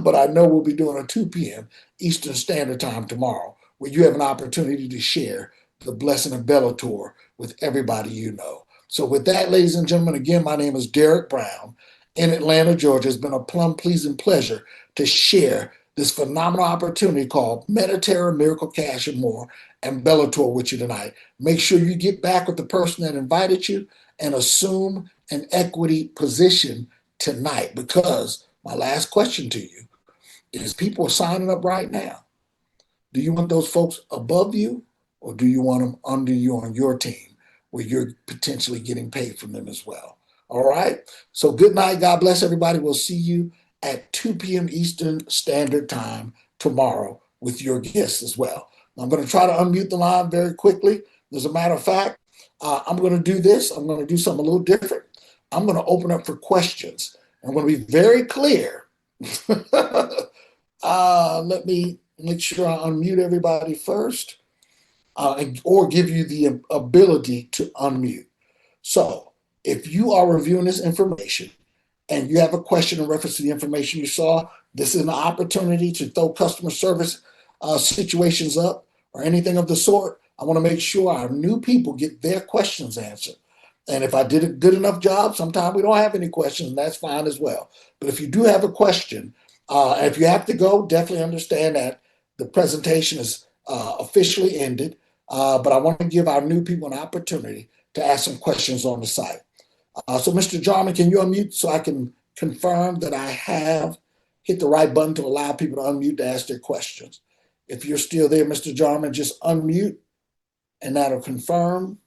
S1: But I know we'll be doing a 2 p.m. Eastern Standard Time tomorrow where you have an opportunity to share the blessing of Bellator with everybody you know. So with that, ladies and gentlemen, again, my name is Derek Brown in Atlanta, Georgia. It's been a plum pleasing pleasure to share this phenomenal opportunity called Mediterra, Miracle Cash, and more, and Bellator with you tonight. Make sure you get back with the person that invited you and assume an equity position tonight, because my last question to you is, people are signing up right now. Do you want those folks above you, or do you want them under you on your team where you're potentially getting paid from them as well? All right. So good night. God bless everybody. We'll see you at 2 p.m. Eastern Standard Time tomorrow with your guests as well. I'm going to try to unmute the line very quickly. As a matter of fact, I'm going to do this. I'm going to do something a little different. I'm going to open up for questions. I'm going to be very clear. Let me make sure I unmute everybody first. or give you the ability to unmute. So if you are reviewing this information and you have a question in reference to the information you saw, this is an opportunity to throw customer service situations up or anything of the sort. I want to make sure our new people get their questions answered. And if I did a good enough job, sometimes we don't have any questions, and that's fine as well. But if you do have a question, and if you have to go, definitely understand that the presentation is officially ended. But I want to give our new people an opportunity to ask some questions on the site. So, Mr. Jarman, can you unmute so I can confirm that I have hit the right button to allow people to unmute to ask their questions? If you're still there, Mr. Jarman, just unmute and that'll confirm.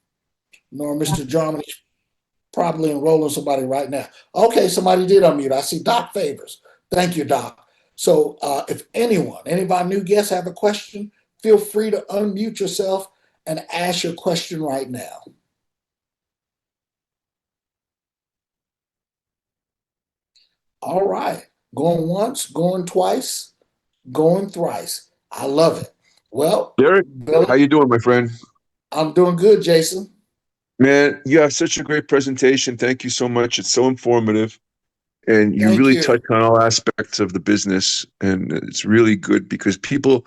S1: Nor Mr. Jarman is probably enrolling somebody right now. Okay, somebody did unmute. I see Doc Favors. Thank you, Doc. So if any of our new guests have a question, feel free to unmute yourself and ask your question right now. All right. Going once, going twice, going thrice. I love it. Well,
S11: Derek,
S1: Billy,
S11: how you doing, my friend?
S1: I'm doing good, Jason.
S11: Man, you have such a great presentation. Thank you so much. It's so informative, and you
S1: Thank
S11: really
S1: you.
S11: touch on all aspects of the business, and it's really good because people,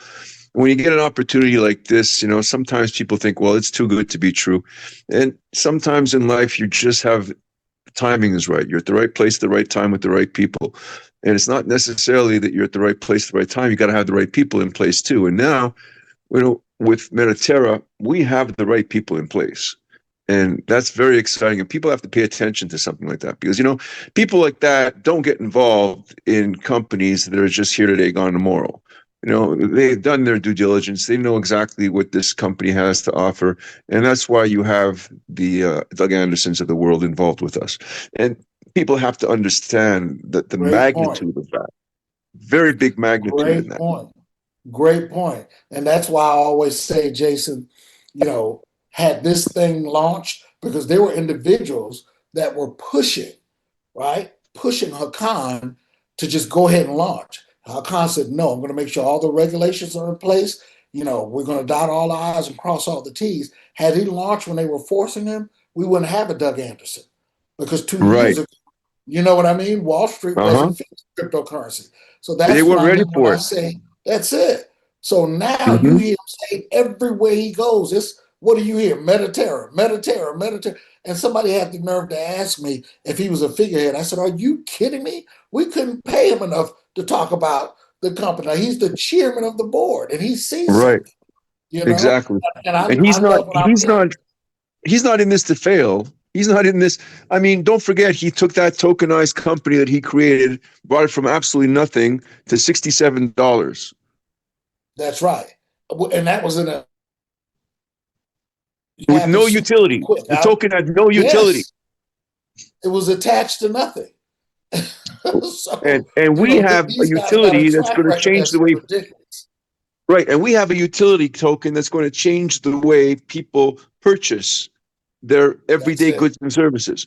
S11: when you get an opportunity like this, sometimes people think, well, it's too good to be true. And sometimes in life, you just have the timing is right. You're at the right place at the right time with the right people. And it's not necessarily that you're at the right place at the right time. You got to have the right people in place too. And now, with Mediterra, we have the right people in place. And that's very exciting. And people have to pay attention to something like that because, people like that don't get involved in companies that are just here today, gone tomorrow. They've done their due diligence. They know exactly what this company has to offer. And that's why you have the Doug Andersons of the world involved with us. And people have to understand that the
S1: Great point.
S11: magnitude of that, very big magnitude in
S1: Great
S11: that.
S1: point. Great point. And that's why I always say, Jason, had this thing launched, because there were individuals that were pushing, right? Pushing Hakan to just go ahead and launch. Hakan said, no, I'm going to make sure all the regulations are in place. We're going to dot all the I's and cross all the T's. Had he launched when they were forcing him, we wouldn't have a Doug Anderson, because 2 years
S11: Right.
S1: ago, you know what I mean? Wall Street
S11: Uh-huh.
S1: wasn't fixed cryptocurrency. So
S11: They
S1: that's what
S11: weren't
S1: I
S11: ready
S1: mean when
S11: for
S1: I
S11: it.
S1: say that's it. So now you
S11: Mm-hmm.
S1: hear him say everywhere he goes, what do you hear? Mediterra, Mediterra, Mediterra. And somebody had the nerve to ask me if he was a figurehead. I said, are you kidding me? We couldn't pay him enough to talk about the company. Now, he's the chairman of the board and he sees
S11: Right.
S1: something,
S11: Exactly.
S1: And
S11: And
S1: I love when I
S11: he's not in this to fail. He's not in this. I mean, don't forget, he took that tokenized company that he created, brought it from absolutely nothing to $67.
S1: that's right. And that was in a
S11: With
S1: happened
S11: no
S1: super
S11: utility.
S1: quick.
S11: The token had no utility.
S1: Yes, it was attached to nothing. So,
S11: And we have a
S1: these guys got a
S11: utility that's
S1: track
S11: going to
S1: record
S11: change
S1: that's
S11: the way.
S1: ridiculous.
S11: Right. And we have a utility token that's going to change the way people purchase their
S1: That's
S11: everyday
S1: it.
S11: goods and services.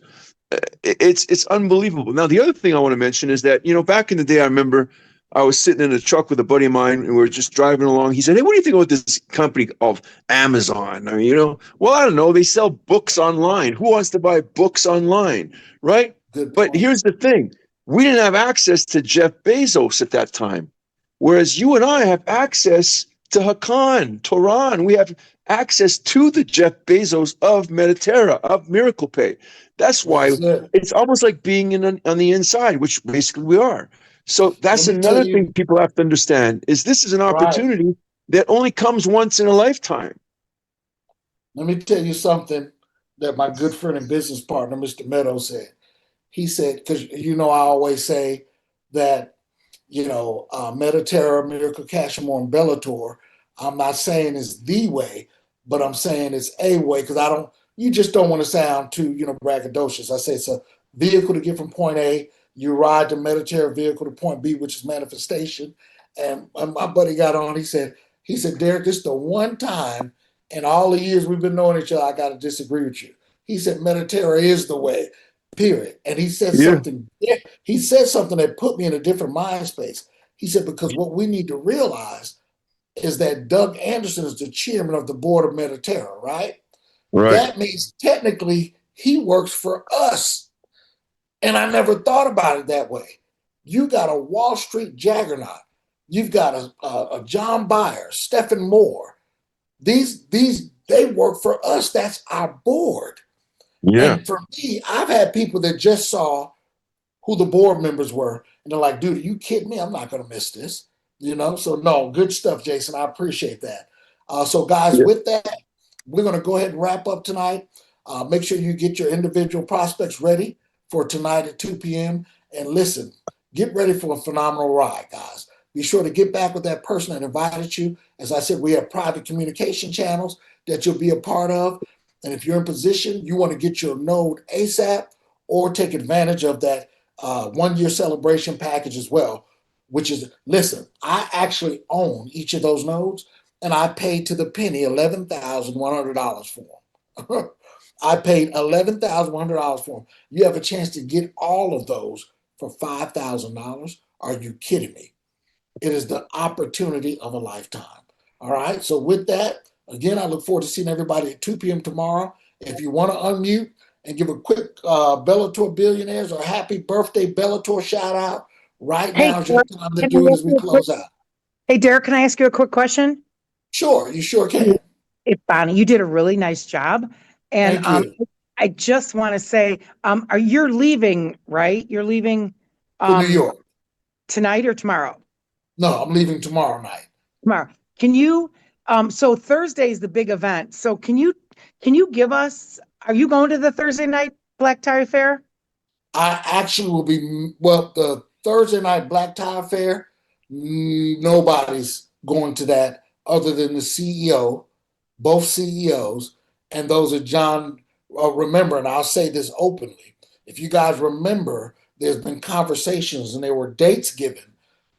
S11: It's unbelievable. Now, the other thing I want to mention is that, back in the day, I remember I was sitting in a truck with a buddy of mine and we were just driving along. He said, hey, what do you think about this company called Amazon? I mean, well, I don't know. They sell books online. Who wants to buy books online? Right.
S1: Good
S11: But
S1: point.
S11: here's the thing. We didn't have access to Jeff Bezos at that time. Whereas you and I have access to Hakan, Toran. We have access to the Jeff Bezos of Mediterra, of Miracle Pay. That's why
S1: That's it.
S11: it's almost like being on the inside, which basically we are. So
S1: Let
S11: that's
S1: me tell
S11: another thing
S1: you,
S11: people have to understand is this is an
S1: right.
S11: opportunity that only comes once in a lifetime.
S1: Let me tell you something that my good friend and business partner, Mr. Meadows, said. He said, because I always say that Mediterra, Miracle Cash, and Bellator, I'm not saying it's the way, but I'm saying it's a way, because you just don't want to sound too, braggadocious. I say it's a vehicle to get from point A. You ride the Mediterra vehicle to point B, which is manifestation. And my buddy got on, he said, Derek, this is the one time in all the years we've been knowing each other, I got to disagree with you. He said, Mediterra is the way, period. And he said
S11: Yeah.
S1: something, that put me in a different mind space. He said, because what we need to realize is that Doug Anderson is the chairman of the board of Mediterra, right?
S11: Right.
S1: That means technically he works for us. And I never thought about it that way. You got a Wall Street juggernaut. You've got a John Byers, Stephen Moore. These they work for us. That's our board.
S11: Yeah.
S1: And for me, I've had people that just saw who the board members were, and they're like, "Dude, are you kidding me? I'm not going to miss this." So no, good stuff, Jason. I appreciate that. So guys,
S11: Yeah.
S1: with that, we're going to go ahead and wrap up tonight. Make sure you get your individual prospects ready for tonight at 2 p.m. And listen, get ready for a phenomenal ride, guys. Be sure to get back with that person that invited you. As I said, we have private communication channels that you'll be a part of. And if you're in position, you want to get your node ASAP or take advantage of that 1 year celebration package as well, which is, listen, I actually own each of those nodes and I paid to the penny $11,100 for them. I paid $11,100 for them. You have a chance to get all of those for $5,000. Are you kidding me? It is the opportunity of a lifetime. All right. So with that, again, I look forward to seeing everybody at 2 p.m. tomorrow. If you want to unmute and give a quick Bellator Billionaires or happy birthday Bellator shout out, right
S12: Hey,
S1: now is your time to
S12: can
S1: do
S12: I
S1: it
S12: ask
S1: as we
S12: you a quick,
S1: close out.
S12: hey, Derek, can I ask you a quick question?
S1: Sure, you sure can.
S12: If Bonnie, you did a really nice job. And
S1: Thank you.
S12: I just want to say, are you leaving, right? You're leaving
S1: To New York.
S12: tonight or tomorrow?
S1: No, I'm leaving tomorrow night.
S12: Tomorrow. Can you, so Thursday is the big event. So can you give us, are you going to the Thursday night Black Tie Fair?
S1: I actually will be, well, the Thursday night Black Tie Fair, nobody's going to that other than the CEO, both CEOs, and those are John. Remember, and I'll say this openly, if you guys remember, there's been conversations and there were dates given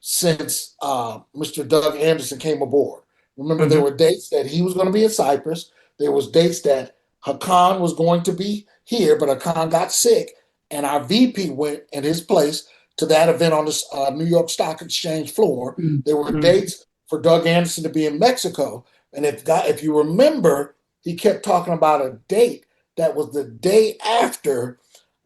S1: since Mr. Doug Anderson came aboard. Remember, there were dates that he was going to be in Cyprus. There was dates that Hakan was going to be here, but Hakan got sick, and our VP went in his place to that event on the New York Stock Exchange floor. There were dates for Doug Anderson to be in Mexico, and if you remember, he kept talking about a date that was the day after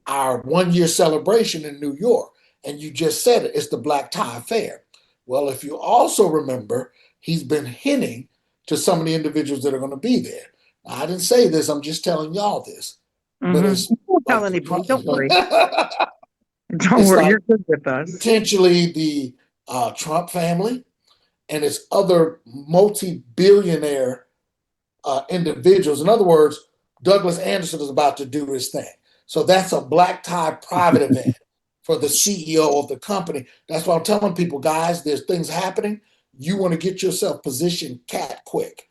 S1: our 1 year celebration in New York. And you just said it, it's the Black Tie Fair. Well, if you also remember, he's been hinting to some of the individuals that are going to be there. Now, I didn't say this, I'm just telling y'all this. But it's
S12: Don't tell
S1: like
S12: anybody. Don't worry.
S1: it's
S12: Don't worry.
S1: like
S12: You're good with us.
S1: potentially the Trump family and its other multi-billionaire individuals. In other words, Douglas Anderson is about to do his thing. So that's a black tie private event for the CEO of the company. That's why I'm telling people, guys, there's things happening. You want to get yourself positioned cat quick.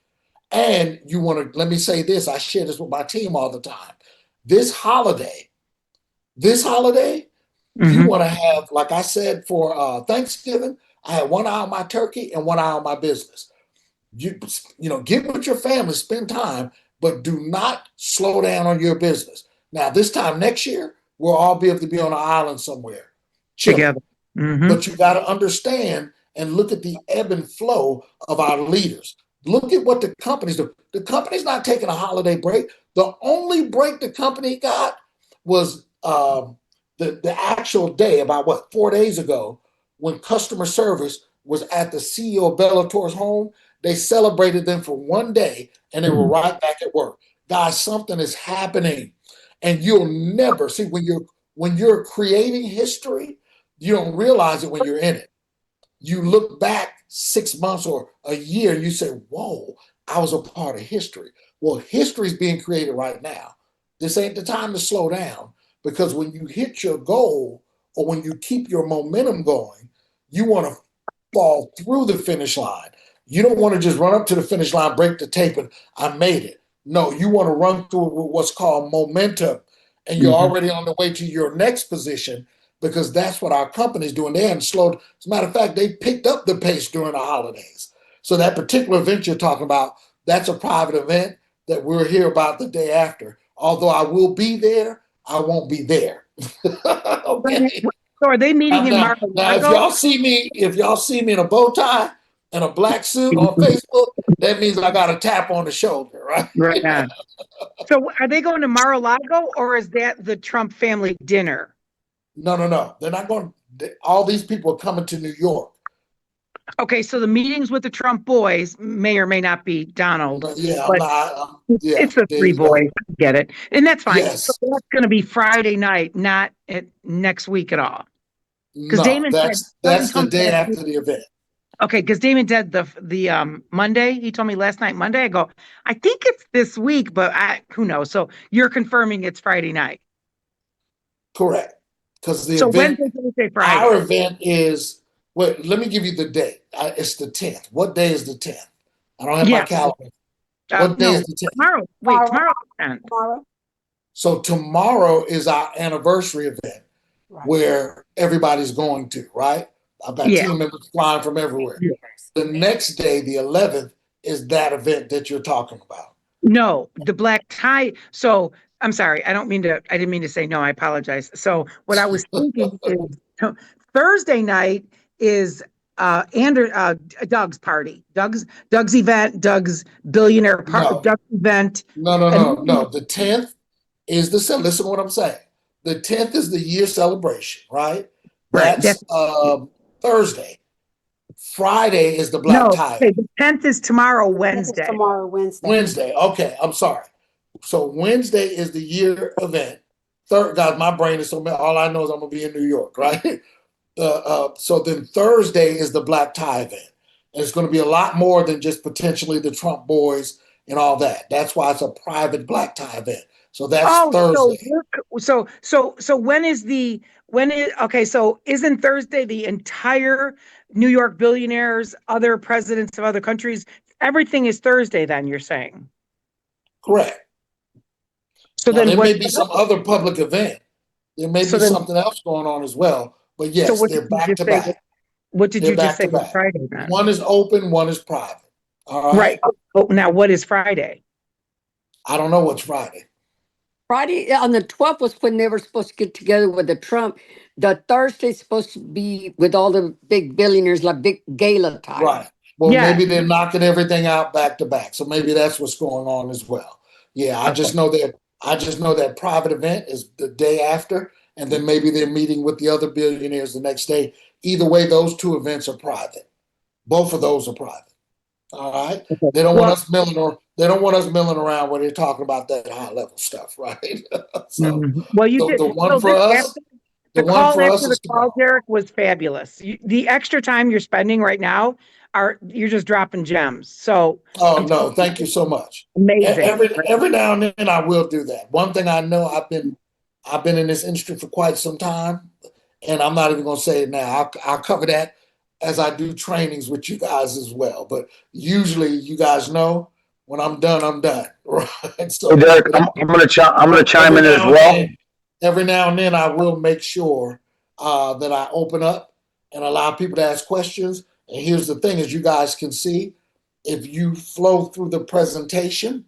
S1: And you want to, let me say this, I share this with my team all the time. This holiday, you want to have, like I said, for Thanksgiving, I had 1 eye on my turkey and 1 eye on my business. Get with your family, spend time, but do not slow down on your business. Now, this time next year, we'll all be able to be on an island somewhere, chilling.
S12: Together.
S1: But you got to understand and look at the ebb and flow of our leaders. Look at what the companies do. The company's not taking a holiday break. The only break the company got was the actual day, about 4 days ago, when customer service was at the CEO of Bellator's home. They celebrated them for 1 day and they were right back at work. Guys, something is happening. And you'll never see when you're creating history, you don't realize it when you're in it. You look back 6 months or a year and you say, whoa, I was a part of history. Well, history is being created right now. This ain't the time to slow down, because when you hit your goal or when you keep your momentum going, you want to fall through the finish line. You don't want to just run up to the finish line, break the tape, and I made it. No, you want to run through it with what's called momentum, and you're already on the way to your next position, because that's what our company's doing. They haven't slowed. As a matter of fact, they picked up the pace during the holidays. So that particular event you're talking about, that's a private event that we'll hear about the day after. Although I will be there, I won't be there. Okay.
S12: So are they meeting in
S1: Now, if
S12: Mar-a-Lago?
S1: y'all see me in a bow tie, and a black suit on Facebook, that means I got a tap on the shoulder, right?
S12: Right on. So are they going to Mar-a-Lago or is that the Trump family dinner?
S1: No. They're not going. All these people are coming to New York.
S12: Okay, so the meetings with the Trump boys may or may not be Donald,
S1: Yeah, I'm
S12: but
S1: not. Yeah,
S12: it's the
S1: there
S12: three
S1: you go.
S12: boys. Get it. And that's fine. So
S1: Yes.
S12: that's going to be Friday night, not next week at all. Because
S1: No,
S12: Damon said, Sheldon
S1: that's the
S12: told me
S1: day
S12: last week.
S1: after the event.
S12: Okay, because Damon did the Monday. He told me last night, Monday. I go, I think it's this week, but who knows? So you're confirming it's Friday night.
S1: Correct. Because the
S12: So
S1: event,
S12: Wednesday, Thursday, Friday.
S1: our event is. Wait, let me give you the date. It's the 10th. What day is the 10th? I don't have my
S12: Yeah.
S1: calendar. What day
S12: No,
S1: is the 10th?
S12: tomorrow. Wait, tomorrow's the 10th.
S1: So tomorrow is our anniversary event where everybody's going to, right? I've got
S12: Yeah.
S1: team members flying from everywhere.
S12: Yeah.
S1: The next day, the 11th, is that event that you're talking about.
S12: No, the black tie. So I'm sorry. I didn't mean to say no. I apologize. So what I was thinking is Thursday night is Doug's party. Doug's event, Doug's billionaire
S1: No,
S12: Doug's event.
S1: no. The 10th is listen to what I'm saying. The 10th is the year celebration, right?
S12: Right.
S1: That's Thursday. Friday is the black
S12: No,
S1: tie.
S12: okay, the 10th is tomorrow, Wednesday.
S1: Wednesday. Okay, I'm sorry. So Wednesday is the year event. Third, guys, my brain is so bad. All I know is I'm gonna be in New York, right? So then Thursday is the black tie event. And it's going to be a lot more than just potentially the Trump boys and all that. That's why it's a private black tie event. So that's Thursday.
S12: So okay, so isn't Thursday the entire New York billionaires, other presidents of other countries, everything is Thursday then, you're saying?
S1: Correct.
S12: So
S1: now,
S12: then
S1: there
S12: what
S1: may be some other public event. There may be something else going on as well. But yes, they're back to back.
S12: What did
S1: They're
S12: you just
S1: back
S12: say
S1: to
S12: was
S1: back.
S12: Friday then?
S1: One is open, one is private. All
S12: Right.
S1: right.
S12: Oh, now what is Friday?
S1: I don't know what's Friday.
S13: Friday on the 12th was when they were supposed to get together with the Trump. The Thursday's supposed to be with all the big billionaires, like big gala time.
S1: Right. Well,
S12: Yeah.
S1: maybe they're knocking everything out back to back. So maybe that's what's going on as well. Yeah, I just know that private event is the day after, and then maybe they're meeting with the other billionaires the next day. Either way, those two events are private. Both of those are private. All right. They don't want us milling around when they're talking about that high level stuff, right? So
S12: Well, you did.
S1: the one for us,
S12: The call after the
S1: is
S12: call,
S1: tomorrow.
S12: Derek, was fabulous. The extra time you're spending right now you're just dropping gems. So
S1: Oh no, thank you so much.
S12: amazing.
S1: Every now and then I will do that. One thing I know, I've been in this industry for quite some time, and I'm not even going to say it now. I'll cover that as I do trainings with you guys as well. But usually, you guys know when I'm done, I'm done. Right? So,
S14: Hey Derek, I'm gonna chime in as well.
S1: Every now and then, I will make sure that I open up and allow people to ask questions. And here's the thing: as you guys can see, if you flow through the presentation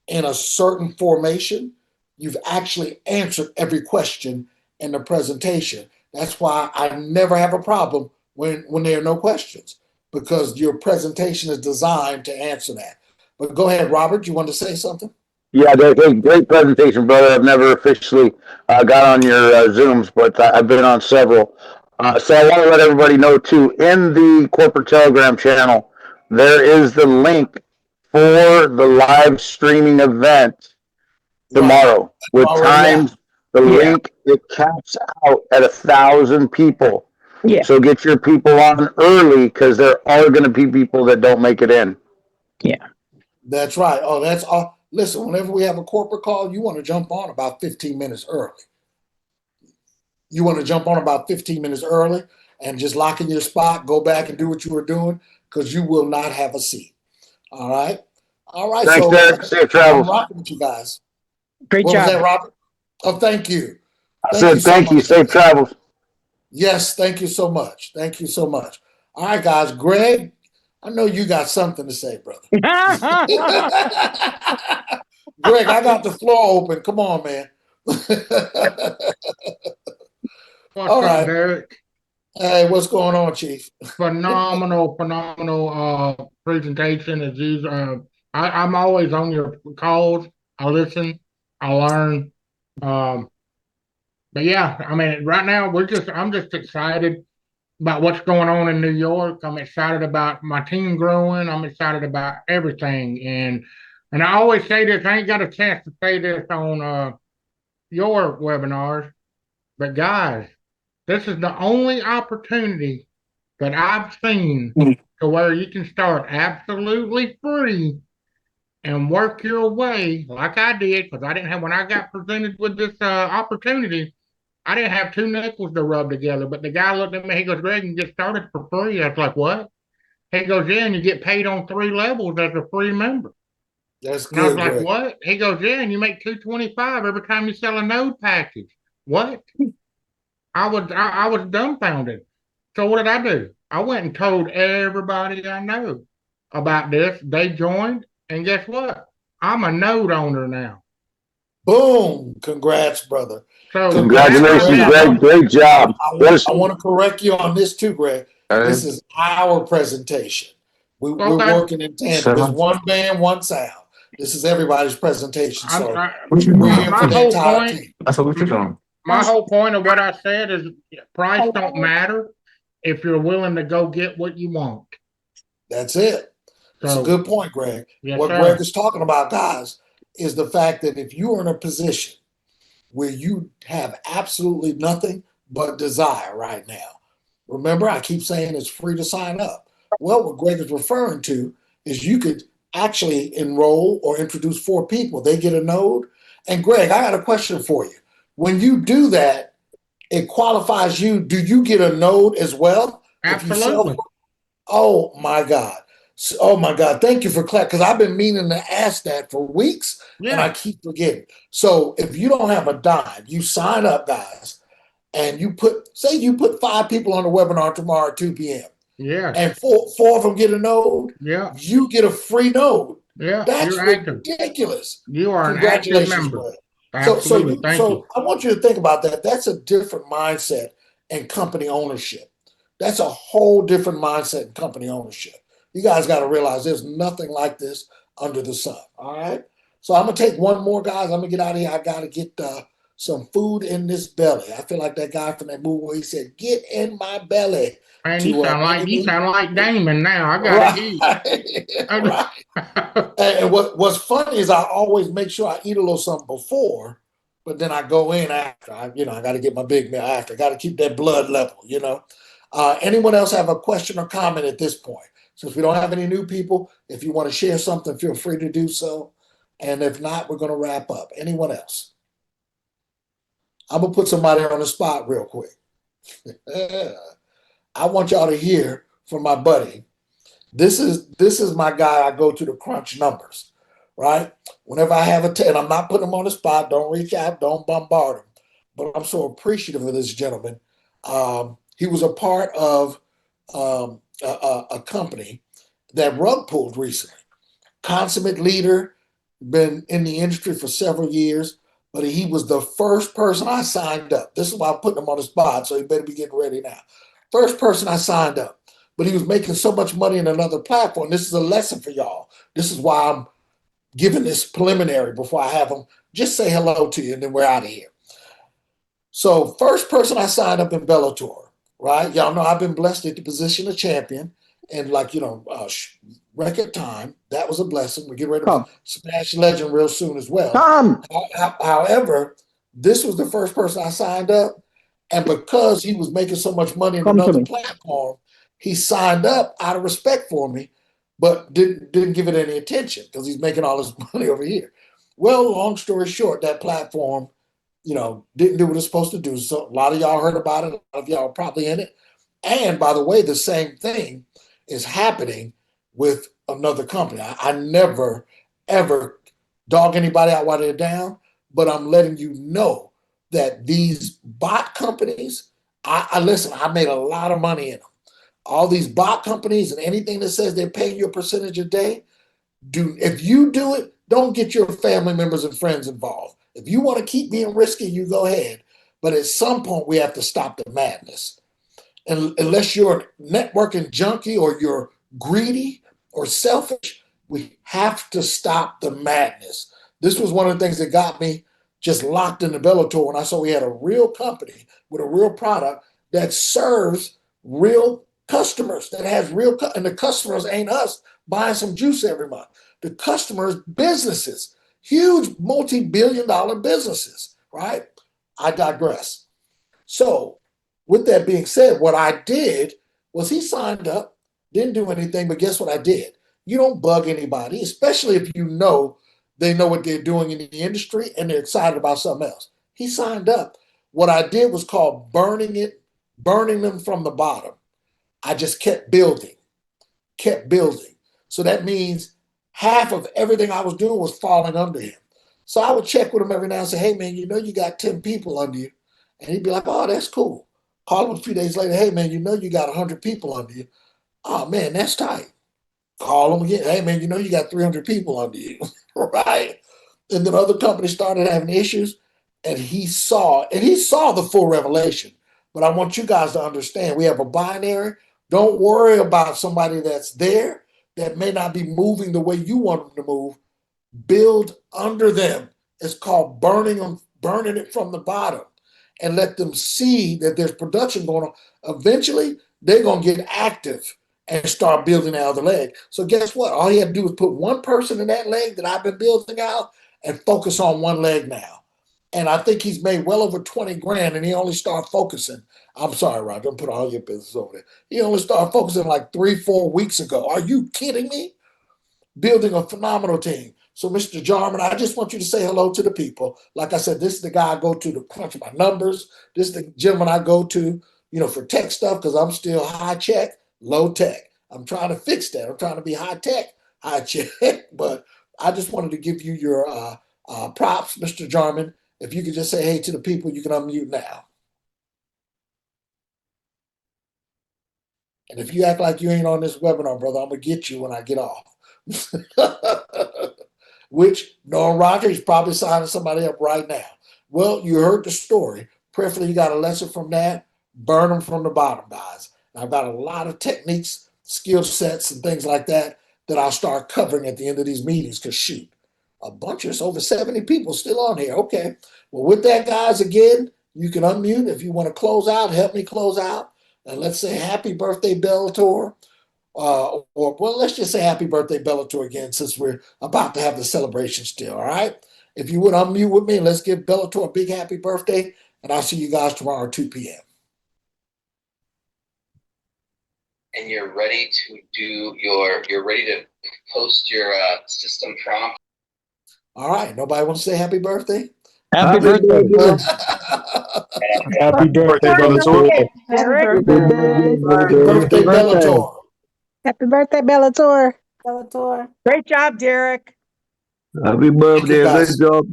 S1: in a certain formation, you've actually answered every question in the presentation. That's why I never have a problem when there are no questions, because your presentation is designed to answer that. But go ahead, Robert, you want to say something?
S14: Yeah, Derek, hey, great presentation, brother. I've never officially got on your Zooms, but I've been on several. So I want to let everybody know too. In the corporate Telegram channel, there is the link for the live streaming event tomorrow with
S1: Already
S14: times.
S1: out.
S14: The link, it caps out at 1,000 people.
S12: Yeah.
S14: So get your people on early because there are going to be people that don't make it in.
S12: Yeah.
S1: That's right. Oh, that's all. Listen, whenever we have a corporate call, you want to jump on about 15 minutes early. You want to jump on about 15 minutes early and just lock in your spot, go back and do what you were doing, because you will not have a seat. All right. All right.
S14: Thanks,
S1: So
S14: Derek. Safe
S1: I'm
S14: travels.
S1: rocking with you guys.
S12: Great
S1: What
S12: job.
S1: was that, Robert? Oh, thank you.
S14: I said thank you. Safe travels.
S1: Yes, thank you so much. Thank you so much. All right, guys. Greg, I know you got something to say, brother. Greg, I got the floor open. Come on, man.
S5: What's
S1: All
S5: up,
S1: right.
S5: Derek?
S1: Hey, what's going on, Chief?
S15: Phenomenal presentation as usual. I'm always on your calls. I listen, I learn. Um, but yeah, I mean, right now I'm just excited about what's going on in New York. I'm excited about my team growing. I'm excited about everything. And I always say this, I ain't got a chance to say this on your webinars, but guys, this is the only opportunity that I've seen to where you can start absolutely free and work your way like I did, because I didn't have, when I got presented with this opportunity, I didn't have two nickels to rub together. But the guy looked at me, he goes, Greg, you can get started for free. I was like, what? He goes, yeah, and you get paid on 3 levels as a free member.
S1: That's
S15: And I was
S1: good,
S15: like,
S1: Greg.
S15: what? He goes, yeah, and you make 225 every time you sell a node package. What? I was dumbfounded. So what did I do? I went and told everybody I know about this. They joined, and guess what? I'm a node owner now.
S1: Boom! Congrats, brother.
S15: So
S1: Congrats,
S15: whenever,
S14: Congratulations,
S1: Greg.
S15: yeah,
S14: Greg. Great job.
S1: I want to correct you on this too, Greg. This is our presentation. We're
S15: okay.
S1: working in tandem. There's one band, one sound. This is everybody's presentation. So
S15: My,
S1: we're here for the
S15: whole
S1: entire
S15: point,
S1: team.
S15: my whole point of what I said is price don't matter if you're willing to go get what you want.
S1: That's it. It's a
S15: So
S1: good point, Greg.
S15: yes,
S1: What
S15: sir.
S1: Greg is talking about, guys, is the fact that if you are in a position where you have absolutely nothing but desire right now, remember, I keep saying it's free to sign up. Well, what Greg is referring to is you could actually enroll or introduce 4 people. They get a node. And Greg, I got a question for you. When you do that, it qualifies you. Do you get a node as well? If you sell?
S15: Absolutely.
S1: Oh my God. Oh my God. Thank you for clarifying, because I've been meaning to ask that for weeks and I
S15: Yeah.
S1: keep forgetting. So if you don't have a dime, you sign up, guys, and say you put 5 people on the webinar tomorrow at 2 p.m.
S15: Yeah.
S1: and four of them get a node,
S15: Yeah.
S1: you get a free node.
S15: Yeah.
S1: That's
S15: You're active.
S1: ridiculous.
S15: You are an active
S1: Congratulations,
S15: member.
S1: Greg.
S15: Absolutely. Thank you.
S1: So I want you to think about that. That's a different mindset in company ownership. That's a whole different mindset in company ownership. You guys got to realize there's nothing like this under the sun. All right. So I'm gonna take one more, guys. I'm gonna get out of here. I gotta get some food in this belly. I feel like that guy from that movie where he said, "Get in my belly."
S15: Man,
S1: To
S15: you sound like Damon now. I gotta eat.
S1: right, right. And what's funny is I always make sure I eat a little something before, but then I go in after. I got to get my big meal after. Got to keep that blood level. Anyone else have a question or comment at this point? Since we don't have any new people, if you want to share something, feel free to do so. And if not, we're going to wrap up. Anyone else? I'm going to put somebody on the spot real quick. I want y'all to hear from my buddy. This is my guy. I go to the crunch numbers, right? Whenever I have and I'm not putting him on the spot. Don't reach out. Don't bombard him. But I'm so appreciative of this gentleman. He was a part of a company that rug pulled recently. Consummate leader, been in the industry for several years, but he was the first person I signed up. This is why I'm putting him on the spot, so he better be getting ready now. First person I signed up, but he was making so much money in another platform. This is a lesson for y'all. This is why I'm giving this preliminary before I have him just say hello to you, and then we're out of here. So first person I signed up in Bellator, right? Y'all know I've been blessed at the position of champion and record time. That was a blessing. We're getting ready to smash legend real soon as well. However, this was the first person I signed up. And because he was making so much money in another platform, he signed up out of respect for me, but didn't give it any attention because he's making all his money over here. Well, long story short, that platform, didn't do what it's supposed to do. So a lot of y'all heard about it. A lot of y'all are probably in it. And by the way, the same thing is happening with another company. I never, ever dog anybody out while they're down, but I'm letting you know that these bot companies, I listen, I made a lot of money in them. All these bot companies and anything that says they're paying you a percentage a day, if you do it, don't get your family members and friends involved. If you want to keep being risky, you go ahead. But at some point, we have to stop the madness. And unless you're a networking junkie or you're greedy or selfish, we have to stop the madness. This was one of the things that got me just locked in the Bellator when I saw we had a real company with a real product that serves real customers, that has real, and the customers ain't us buying some juice every month. The customers, businesses, huge multi-billion-dollar businesses, right? I digress. So, with that being said, what I did was he signed up, didn't do anything, but guess what I did? You don't bug anybody, especially if you know they know what they're doing in the industry and they're excited about something else. He signed up. What I did was called burning them from the bottom. I just kept building, kept building. So that means half of everything I was doing was falling under him. So I would check with him every now and say, hey man, you know you got 10 people under you. And he'd be like, oh, that's cool. Call him a few days later, hey man, you know you got 100 people under you. Oh man, that's tight. Call him again. Hey man, you know you got 300 people under you, right? And then other companies started having issues, and he saw the full revelation. But I want you guys to understand, we have a binary. Don't worry about somebody that's there that may not be moving the way you want them to move. Build under them. It's called burning them, burning it from the bottom, and let them see that there's production going on. Eventually, they're going to get active and start building out the leg. So guess what? All he had to do was put one person in that leg that I've been building out and focus on one leg now. And I think he's made well over 20 grand, and he only started focusing. I'm sorry, Roger, don't put all your business over there. He only started focusing like 3-4 weeks ago. Are you kidding me? Building a phenomenal team. So, Mr. Jarman, I just want you to say hello to the people. Like I said, this is the guy I go to crunch my numbers. This is the gentleman I go to, for tech stuff, because I'm still high check, low tech. I'm trying to fix that. I'm trying to be high tech, high check. But I just wanted to give you your props, Mr. Jarman. If you could just say hey to the people, you can unmute now. And if you act like you ain't on this webinar, brother, I'm going to get you when I get off. Which Norm Roger is probably signing somebody up right now. Well, you heard the story. Prayerfully, you got a lesson from that. Burn them from the bottom, guys. And I've got a lot of techniques, skill sets, and things like that I'll start covering at the end of these meetings. Because shoot, a bunch of us, over 70 people still on here. Okay. Well, with that, guys, again, you can unmute if you want to close out. Help me close out. And let's say happy birthday, Bellator. Or well, let's just say happy birthday, Bellator, again, since we're about to have the celebration still. All right. If you would unmute with me, let's give Bellator a big happy birthday. And I'll see you guys tomorrow at 2 p.m.
S16: And you're ready to post your system prompt.
S1: All right. Nobody wants to say happy birthday?
S17: Happy birthday, bro.
S18: Happy birthday, Bellator.
S12: Happy
S1: Birthday, Bellator.
S19: Happy birthday, Bellator. Bellator.
S12: Great job, Derek.
S18: Happy birthday. Good job.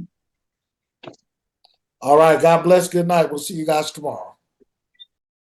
S1: All right. God bless. Good night. We'll see you guys tomorrow.